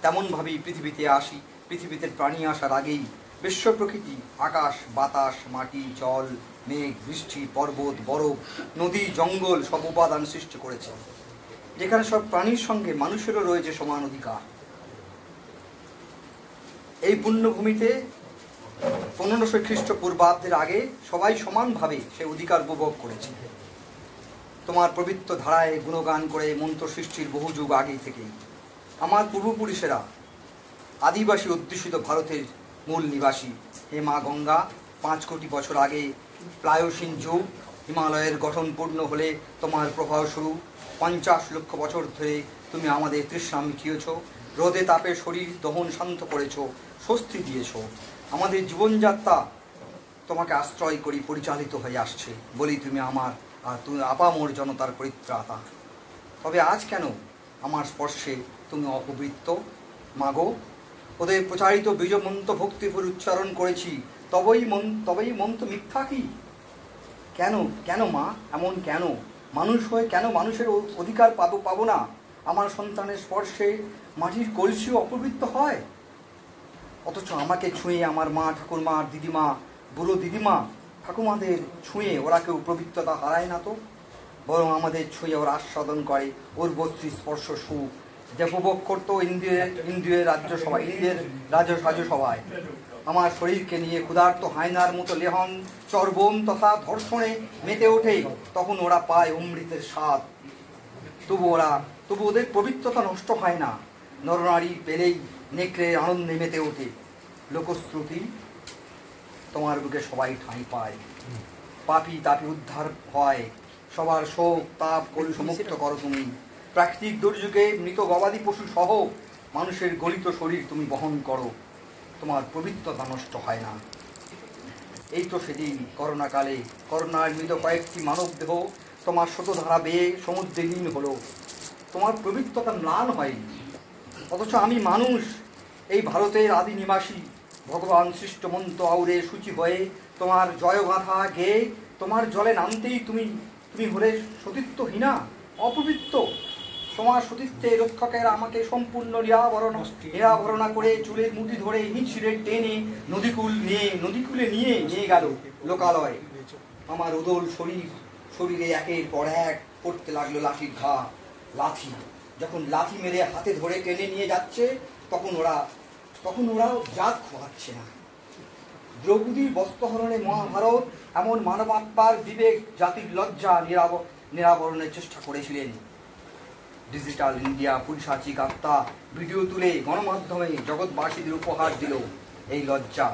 তেমনভাবেই পৃথিবীতে আসি। পৃথিবীতে প্রাণী আসার আগেই বিশ্ব প্রকৃতি আকাশ বাতাস মাটি জল মেঘ বৃষ্টি পর্বত বরফ নদী জঙ্গল সব উপাদান সৃষ্টি করেছে, যেখানে সব প্রাণীর সঙ্গে মানুষেরও রয়েছে সমান অধিকার। এই পুণ্যভূমিতে 1500 খ্রিস্টপূর্বাব্দের আগে সবাই সমানভাবে সে অধিকার উপভোগ করেছে। তোমার পবিত্র ধারায় গুণগান করে মন্ত্র সৃষ্টির বহু যুগ আগে থেকেই আমার পূর্বপুরুষেরা আদিবাসী অধ্যুষিত ভারতের মূল নিবাসী। হে মা গঙ্গা, 5 কোটি বছর আগে প্লায়োসিন যুগ হিমালয়ের গঠন পূর্ণ হলে তোমার প্রবাহ শুরু। 50 লক্ষ বছর ধরে তুমি আমাদের তৃষ্ণা মিটিয়েছ, রোদে তাপে শরীর দহন শান্ত করেছ, স্বস্তি দিয়েছ। আমাদের জীবনযাত্রা তোমাকে আশ্রয় করি পরিচালিত হয়ে আসছে বলি তুমি আমার আর তুমি আপামর জনতার পরিত্রাতা। তবে আজ কেন আমার স্পর্শে তুমি অপবৃত্ত মাগো? ওদের প্রচারিত বীজ মন্ত্র ভক্তিভরে উচ্চারণ করেছি, তবেই মন্ত্র মিথ্যা কি? কেন মা এমন কেন? মানুষ হয়ে কেন মানুষের অধিকার পাবো না? আমার সন্তানের স্পর্শে মাটির কলসিও অপবৃত্ত হয়, অথচ আমাকে ছুঁয়ে আমার মা ঠাকুরমা দিদিমা বুড়ো দিদিমা ঠাকুমাদের ছুঁয়ে ওরা কেউ পবিত্রতা হারায় না তো, বরং আমাদের ছুঁয়ে ওরা আস্বাদন করে ওর বস্ত্রী স্পর্শ সুখ যে উপভোগ করতো ইন্দ্রিয়ের রাজ্যসভায়। আমার শরীরকে নিয়ে ক্ষুধার্ত হায়নার মতো লেহন চর্বণ তথা ধর্ষণে মেতে ওঠে, তখন ওরা পায় অমৃতের স্বাদ। তবু ওদের পবিত্রতা নষ্ট হয় না। নরনারী পেলেই নেকড়ের আনন্দে মেতে ওঠে। লোকশ্রুতি, তোমার বুকে সবাই ঠাঁই পায়, পাপি তাপি উদ্ধার হয়, সবার শোক তাপ কলুষমুক্ত করো তুমি। প্রাকৃতিক দুর্যোগে মৃত গবাদি পশু সহ মানুষের গলিত শরীর তুমি বহন করো, তোমার পবিত্রতা নষ্ট হয় না। এই তো সেদিন করোনাকালে করোনার মৃত কয়েকটি মানব দেহ তোমার স্রোতধারা বেয়ে সমুদ্রে লীন হলো, তোমার পবিত্রতা ম্লান হয়নি। অথচ আমি মানুষ, এই ভারতের আদি নিবাসী, ভগবান সৃষ্ট মন্ত্র আউরে সূচি হয়ে তোমার জয়গাথা গেয়ে তোমার জলে নামতেই তুমি হলে সতীত্বহীনা অপবিত্র। তোমার সতীত্বে রক্ষকেরা আমাকে সম্পূর্ণ নিরাভরণা করে চুলের মুঠি ধরে হিঁচড়ে টেনে নদীকূলে নিয়ে গেল লোকালয়। আমার উদল শরীরে একের পর এক পড়তে লাগলো লাঠির ঘা। যখন লাঠি মেরে হাতে ধরে টেনে নিয়ে যাচ্ছে তখন ওরা জাত খোয়াচ্ছে না। দ্রৌপদীর বস্ত্রহরণে মহাভারত এমন মানবাত্মার বিবেক জাতির লজ্জা নিরাবরণের চেষ্টা করেছিলেন। ডিজিটাল ইন্ডিয়া পুলিশাচি গাত্তা ভিডিও তুলে গণমাধ্যমে জগৎবাসীদের উপহার দিল এই লজ্জা।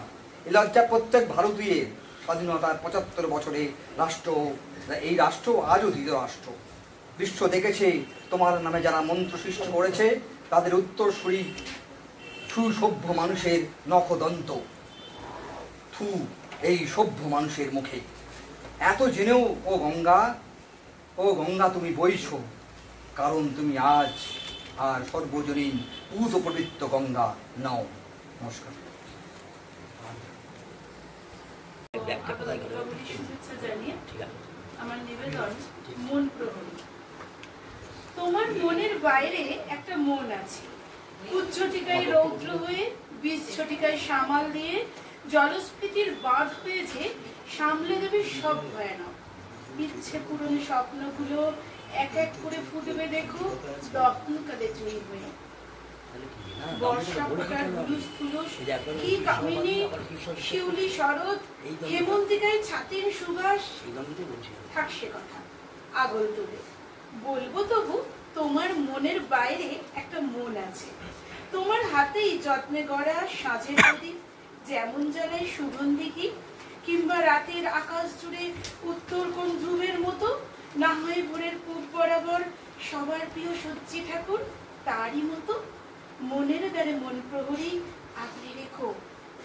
প্রত্যেক ভারতীয়ের স্বাধীনতার 75 বছরে এই রাষ্ট্র আজও ধৃত রাষ্ট্র। বিশ্ব দেখেছে তোমার নামে যারা মন্ত্র সৃষ্টি করেছে তাদের সুসভ্য মানুষের নখদন্ত। এই সভ্য মানুষের মুখে। এত জেনেও ও গঙ্গা তুমি বইছ, কারণ তুমি আজ আর সর্বজনীন পূত পবিত্র গঙ্গা নাও। নমস্কার।
শুভেচ্ছা জানিয়ে আমার নিবেদন মন প্রহরী। তোমার মনের বাইরে একটা মন আছে, উচ্চটিকায় রৌদ্র হয়ে বীজ ছটিকায় সামাল দিয়ে জলস্ফীতির বাঁধ হয়েছে, সামলে দেবে সব ভয়ানক ইচ্ছে পূরণে স্বপ্নগুলো এক এক করে ফুটবে দেখো দহনকালে জয়ী হয়ে। বর্ষা ফোটার হুলুস থুলুস কি কামিনী শিউলি শরৎ হেমন্তিকায় ছাতির সুবাস থাক সে কথা আগল তুলে বলবো, তবু তোমার মনের বাইরে একটা মন আছে। তোমার হাতেই যত্নে গড়া সাজের প্রদীপ যেমন জ্বালায় সুগন্ধি কি, কিংবা রাতের আকাশ জুড়ে উত্তর কোন ধ্রুবের মতো, না হয় ভোরের পূব বরাবর সবার প্রিয় সজ্জি ঠাকুর তারই মতো। মনের দ্বারে মন প্রহরী আগলে রেখো,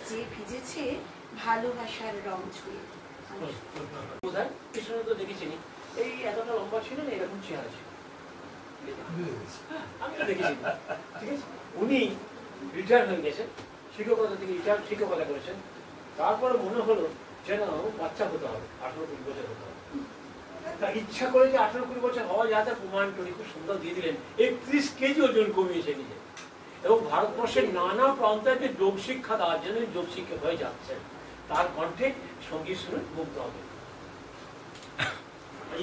যে ভিজেছে ভালোবাসার রং ছুঁয়ে।
বোধহয় কৃষ্ণ তো দেখেছিনি, এই এতটা লম্বা ছিল না, এরকম চেহারা ছিল। আমি তো দেখেছি, ঠিক আছে। উনি রিটায়ার হয়ে গেছেন, শিক্ষকতা থেকে শিক্ষকতা করেছেন। তারপরে মনে হলো যেন বাচ্চা হতে হবে, 18-20 বছর হতে হবে। তার ইচ্ছা করে যে 18-20 বছর হওয়া যায় তার প্রমাণ করে খুব সুন্দর দিয়ে দিলেন। 31 কেজি ওজন কমিয়েছে নিজে, এবং ভারতবর্ষের নানা প্রান্তে যোগ শিক্ষা দেওয়ার জন্য যোগ শিক্ষক হয়ে যাচ্ছেন। তার কণ্ঠে সঙ্গীত শুনে মুগ্ধ হবে।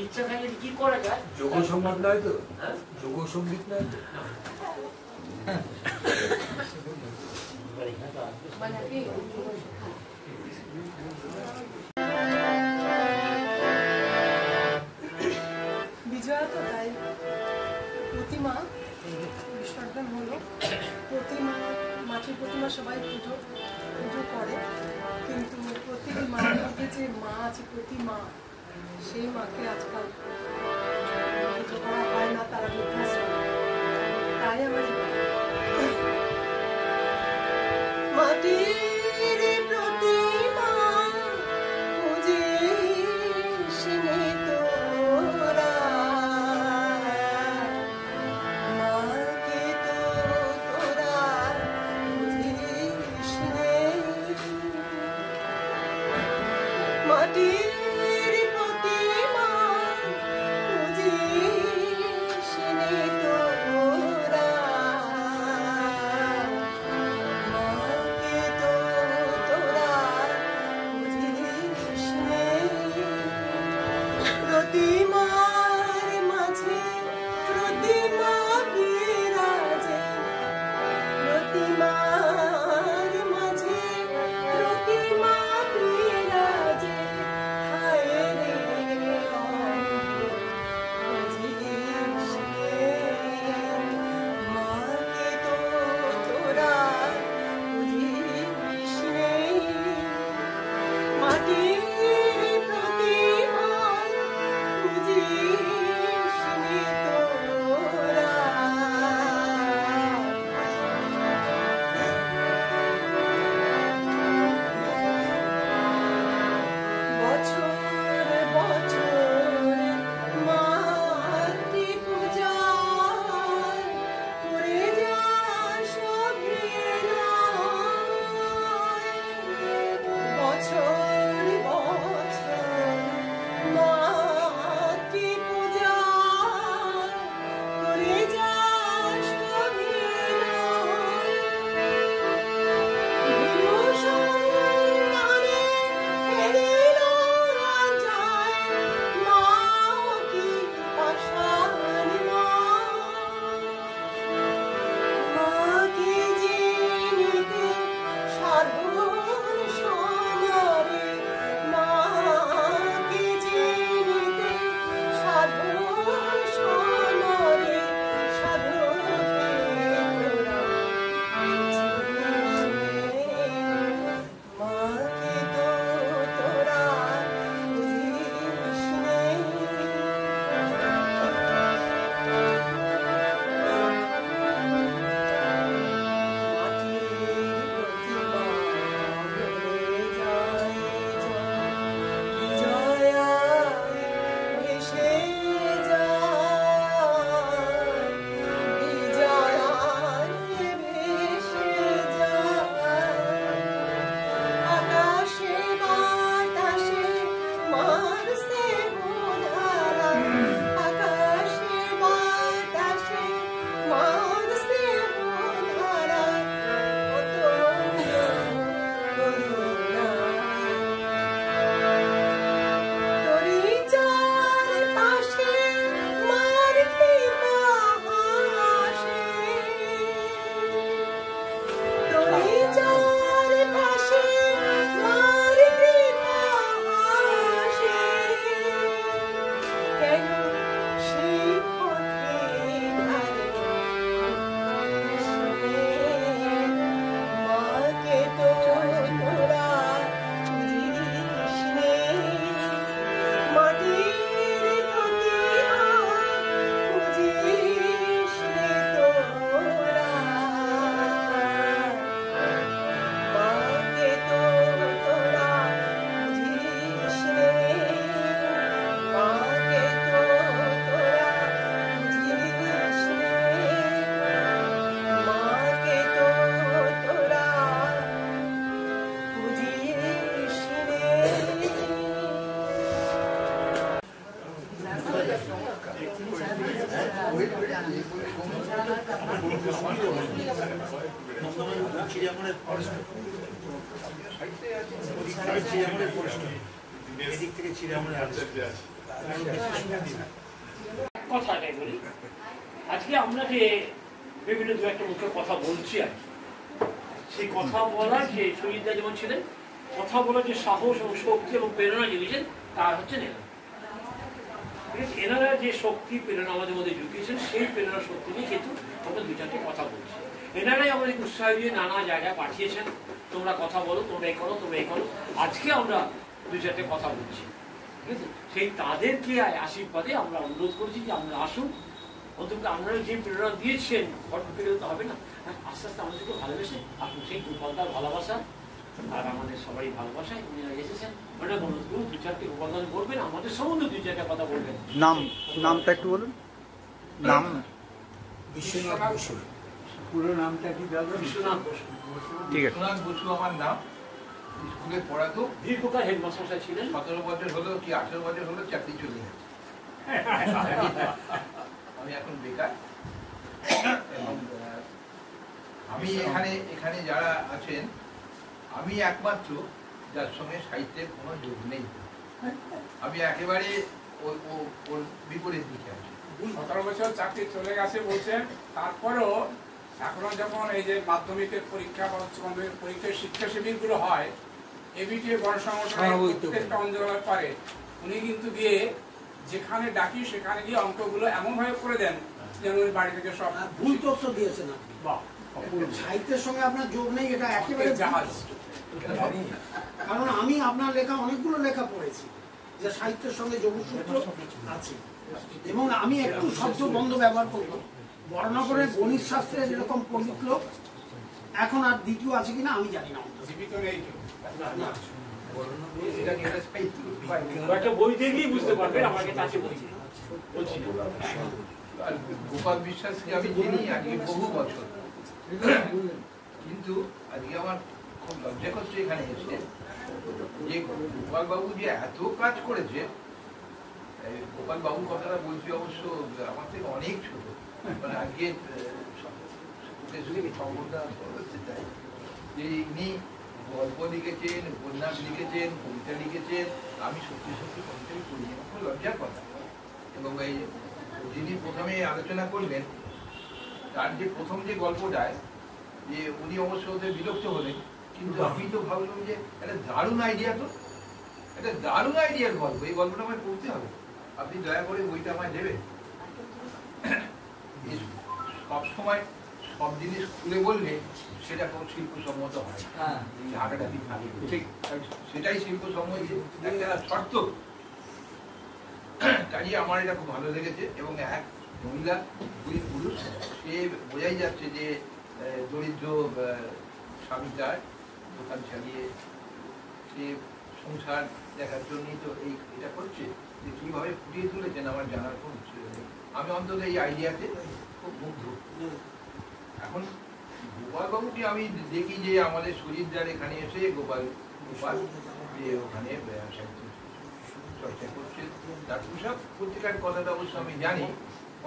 ইচ্ছা থাকলে কি করা যায়?
যোগ সঙ্গীত নয় তো?
হ্যাঁ,
যোগ সঙ্গীত নয় তো?
বিজয়া তো তাই প্রতিমা বিসর্জন হলো, প্রতিমা মাটির প্রতিমা সবাই পুজো করে, কিন্তু প্রতিটি মায়ের মধ্যে যে মা আছে প্রতিমা, সেই মাকে আজকাল পুজো করা হয় না, তারা বৃদ্ধাশ্রম। তাই আমার মাটির প্রতিমা বুঝিস নে তোরা, মাকে তো তোরা বুঝিস নে। মাটির প্রতিমা বুঝিস
কথাটাই বলি, আজকে আমরা যে বিভিন্ন দু একটা মুখে কথা বলছি আর সেই কথা বলার যে শহীদরা যেমন ছিলেন, কথা বলার যে সাহস এবং শক্তি এবং প্রেরণা জুগিয়েছেন তার হচ্ছেন এরা। ঠিক আছে, এনারা যে শক্তি প্রেরণা আমাদের মধ্যে জুগিয়েছেন সেই প্রেরণা শক্তি নিয়ে কিন্তু আমরা দু চারটে কথা বলছি। এনারাই আমাদেরকে উৎসাহ দিয়ে নানা জায়গায় পাঠিয়েছেন, তোমরা কথা বলো, তোমরা এই করো, তোমরা এই করো। আজকে আমরা দু চারটে কথা বলছি, ঠিক আছে। সেই তাদেরকে আশীর্বাদে আমরা অনুরোধ করছি যে আমরা আসুন, অন্তত আপনারা যে প্রেরণা দিয়েছেন ঘট পেলে তো হবে না, আস্তে আস্তে আমাদেরকে ভালোবেসে আপনি সেই গোপালদার ভালোবাসা আর আমাদের সবাই ভালোবাসায় উনিরা এসেছেন। ওটা অনুরোধ করুন দু চারটে গোপালদার বলবেন, আমাদের সম্বন্ধে দু চারটে কথা বলবেন।
নামটা একটু বলুন। নাম
বিশ্বনাথ বসু। পুরো নামটা কি বলবেন?
বিশ্বনাথ বসু।
ঠিক আছে।
বিশ্বনাথ বসু আমার নাম। স্কুলে পড়াতো,
দীর্ঘকাল হেডমাস্টার ছিলেন।
17 বছর হলো কি 18 বছর হলো চাকরি চলে গেছে। আমি এখন বেকার। এবং আমি এখানে যারা আছেন, আমি একমাত্র যার সঙ্গে সাহিত্যের কোনো যোগ নেই। আমি একেবারে ওর বিপরীত দিকে আছি।
17 বছর চাকরি চলে গেছে বলছেন, তারপরেও এখনো যখন এই যে মাধ্যমিকের পরীক্ষা বা উচ্চ মাধ্যমিক পরীক্ষার শিক্ষা শিবিরগুলো হয়, এবিটি গণসংগঠনের প্রত্যেকটা অঞ্চলের পরে উনি কিন্তু গিয়ে যেখানে ডাকি সেখানে গিয়ে অঙ্কগুলো এমনভাবে করে দেন যেন ওই বাড়ি থেকে সব
ভুল তথ্য দিয়েছেন আপনি। সাহিত্যের সঙ্গে আপনার যোগ নেই, এটা একেবারে
জাহাজ।
কারণ আমি আপনার লেখা অনেকগুলো লেখা পড়েছি যে সাহিত্যের সঙ্গে যোগসূত্র আছে, এবং আমি একটু শব্দ বন্ধ ব্যবহার করব। বর্ণনগরের গণিত শাস্ত্রের যেরকম পণ্ডিত লোক এখন আর দ্বিতীয় আছে কিনা আমি জানি না,
জীবিত নেই কেউ।
একটা বই দেখেই বুঝতে পারবেন আমাকে কাছে বলছি।
আর গোপাল বিশ্বাসকে আমি চিনি আগে বহু বছর, কিন্তু আজকে আমার খুব লজ্জা করছে এখানে এসে যে গোপাল বাবু যে এত কাজ করেছে। গোপাল বাবু কথাটা বলছি অবশ্য আমার থেকে অনেক ছোট, মানে আজকে খবরটা হচ্ছে তাই যে ইনি গল্প লিখেছেন, উপন্যাস লিখেছেন, কবিতা লিখেছেন। আমি সত্যি সত্যি কবিতাই পড়ি, খুব লজ্জার কথা। এবং এই যিনি প্রথমে আলোচনা করলেন তার যে প্রথম যে গল্পটায় যে উনি অবশ্য ওদের বিরক্ত হলেন, কিন্তু আমি তো ভাবলাম যে একটা দারুণ আইডিয়া, তো একটা দারুণ আইডিয়ার গল্প, এই গল্পটা আমায় পড়তে হবে, আপনি দয়া করে বইটা আমায় দেবেন। সবসময় সব জিনিস খুলে বললে সেটা খুব শিল্পসম্মত হয়, হাঁটাটাকি থাকে, ঠিক সেটাই শিল্পসম্মত একটা শর্ত। কাজে আমার এটা খুব ভালো লেগেছে। এবং এক মহিলা, দুই পুরুষ, সে বোঝাই যাচ্ছে যে দরিদ্র স্বামীটার দোকান চালিয়ে সে সংসার দেখার জন্যই তো এটা করছে। যে কীভাবে ফুটিয়ে তুলেছেন আমার জানার খুব আমি অন্তত এই আইডিয়াতে খুব মুগ্ধ। এখন গোপালবাবুকে আমি দেখি যে আমাদের সুজিতদার এখানে এসে গোপাল যে ওখানে সাহিত্য চর্চা করছে, তার পোশাক পত্রিকার কথাটা অবশ্য আমি জানি।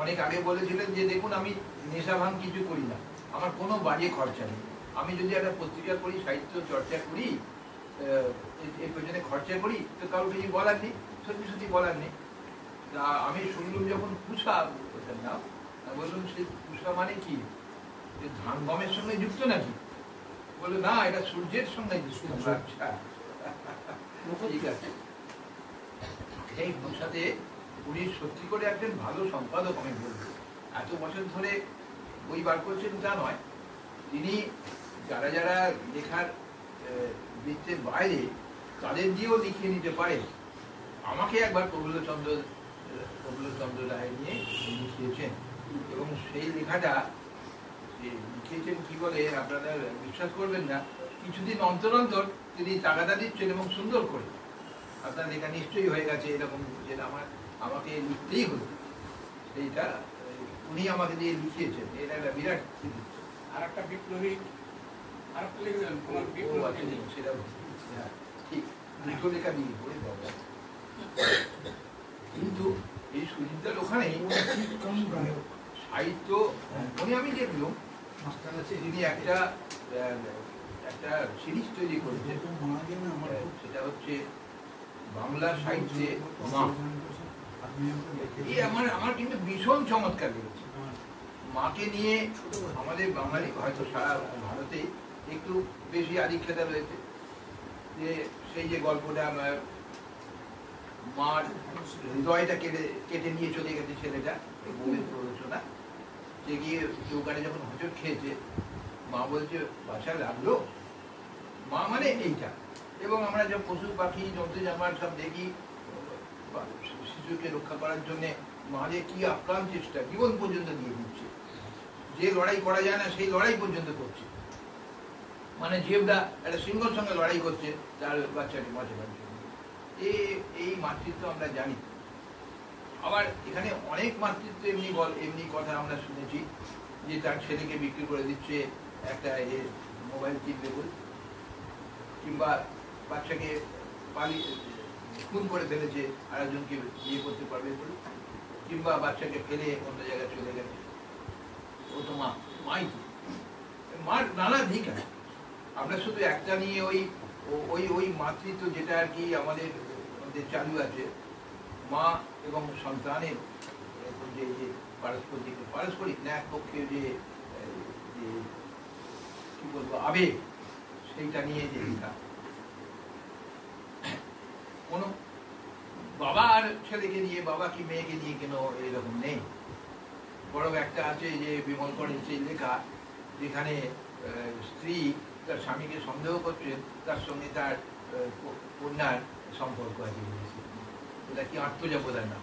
অনেক আগে বলেছিলেন যে দেখুন আমি নেশা ভাঙ কিছু করি না, আমার কোনো বাজে খরচা নেই, আমি যদি একটা পত্রিকা করি, সাহিত্য চর্চা করি, এর পেছনে খরচা করি, তো কারোর কিছু বলার নেই, সত্যি সত্যি বলার নেই। তা আমি শুনলাম যখন পুষা না, বললাম সে পুষা মানে কি, ধান গমের সঙ্গে যুক্ত নাকি? বললো না, এটা সূর্যের সঙ্গে যুক্ত। আচ্ছা, ঠিক আছে। এই পুষাতে উনি সত্যি করে একজন ভালো সম্পাদক, আমি বলবো। এত বছর ধরে বই বার করছেন তা নয়, তিনি যারা যারা লেখার বৃত্তের বাইরে তাদের দিয়েও লিখিয়ে নিতে পারেন। আমাকে একবার প্রফুল্লচন্দ্র রায় নিয়ে লিখিয়েছেন, এবং সেই লেখাটা লিখিয়েছেন কি বলে আপনারা বিশ্বাস করবেন না, কিছুদিন অন্তর অন্তর তিনি তাগাদা দিচ্ছেন এবং সুন্দর করে। আপনার লেখা নিশ্চয়ই হয়ে গেছে এরকম, যেটা আমাকে লিখতেই হলো, সেইটা উনি আমাকে দিয়ে লিখিয়েছেন। এটা একটা বিরাট
আর একটা বিপ্লবী আর একটা লিখলেন
সেটা ঠিক দুটো লেখা দিয়ে করে দেওয়া। কিন্তু এই সুজিতদার ওখানেই সাহিত্য অঙ্কনে আমি দেখলাম তিনি একটা সিরিজ তৈরি করেছেন, সেটা হচ্ছে বাংলা সাহিত্যে মা। এই আমার কিন্তু ভীষণ চমৎকার লেগেছে। মাকে নিয়ে আমাদের বাঙালি, হয়তো সারা ভারতে একটু বেশি আধিক্যতা রয়েছে, যে সেই যে গল্পটা মার হৃদয়টা কেটে নিয়ে চলে গেছে ছেলেটা, এই বউয়ের প্ররোচনা, যে গিয়ে চৌকারে যখন হোঁচট খেয়েছে, মা বলছে বাসা লাগলো। মা মানে এইটা। এবং আমরা যখন পশু পাখি জন্তু জানোয়ার সব দেখি, শিশুকে রক্ষা করার জন্য মাদের কি আপ্রাণ চেষ্টা, জীবন পর্যন্ত দিয়ে দিচ্ছে। যে লড়াই করা যায় না সেই লড়াই পর্যন্ত করছে। মানে জেবরা একটা সিংহর সঙ্গে লড়াই করছে তার বাচ্চাকে বাঁচানোর জন্য। এই মাতৃত্ব আমরা জানি। আবার এখানে অনেক মাতৃত্ব এমনি কথা আমরা শুনেছি, যে তার ছেলেকে বিক্রি করে দিচ্ছে একটা মোবাইল কিনবে বলে, কিংবা বাচ্চাকে খুন করে ফেলেছে আর একজনকে বিয়ে করতে পারবে বলে, কিংবা বাচ্চাকে ফেলে অন্য জায়গায় চলে গেছে। ও তো মাই মার নানা দিক আছে। আমরা শুধু একটা নিয়ে ওই মাতৃত্ব যেটা আর কি আমাদের মধ্যে চালু আছে, মা এবং সন্তানের যে পারস্পরিক না এক পক্ষে যে কি বলবো আবেগ, সেইটা নিয়ে যে লেখা। কোনো বাবা আর ছেলেকে নিয়ে, বাবা কি মেয়েকে নিয়ে কেন এরকম নেই। বরং একটা আছে যে বিমল করের সেই লেখা, যেখানে স্ত্রী তার স্বামীকে সন্দেহ করছেন, তার সঙ্গে তার কন্যার সম্পর্ক আছে। এটা কি আত্মজপদার নাম।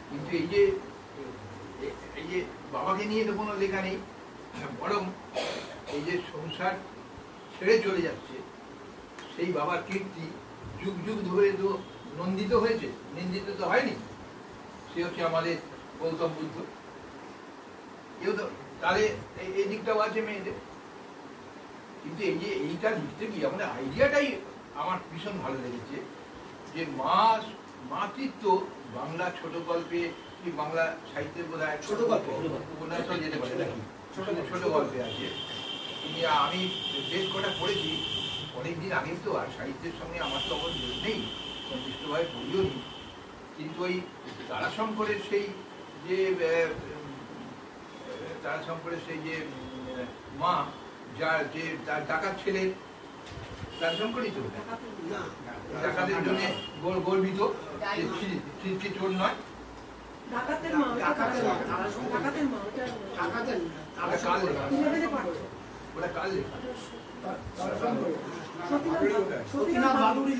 কিন্তু এই যে বাবাকে নিয়ে তো কোনো লেখা নেই, বরং এই যে সংসার ছেড়ে চলে যাচ্ছে সেই বাবার কীর্তি যুগ যুগ ধরে তো নন্দিত হয়েছে, নিন্দিত তো হয়নি। সে হচ্ছে আমাদের গৌতম বুদ্ধ। এও তো তাহলে এই দিকটাও আছে মেয়েদের। কিন্তু এইটা লিখতে গিয়ে আমাদের আইডিয়াটাই আমার ভীষণ ভালো লেগেছে, যে মাতৃত্ব বাংলা ছোট গল্পে কি বাংলা সাহিত্যের বোধ হয় ছোট গল্প উপন্যাসও যেতে পারে নাকি, ছোট গল্পে আছে। আমি বেশ কটা পড়েছি অনেকদিন আগে তো, আর সাহিত্যের সঙ্গে আমার তো অবশ্য নেই, নির্দিষ্টভাবে পড়িও নি। কিন্তু ওই তারাশঙ্করের সেই যে মা, যে তার ডাকাত ছেলে, তারাশঙ্করই তো ডাকাতের জন্য গর্বিত, চোর নয়,
ডাকাতের মা,
ওটা কাল লেখা
সতীনাথ ভাদুড়ী।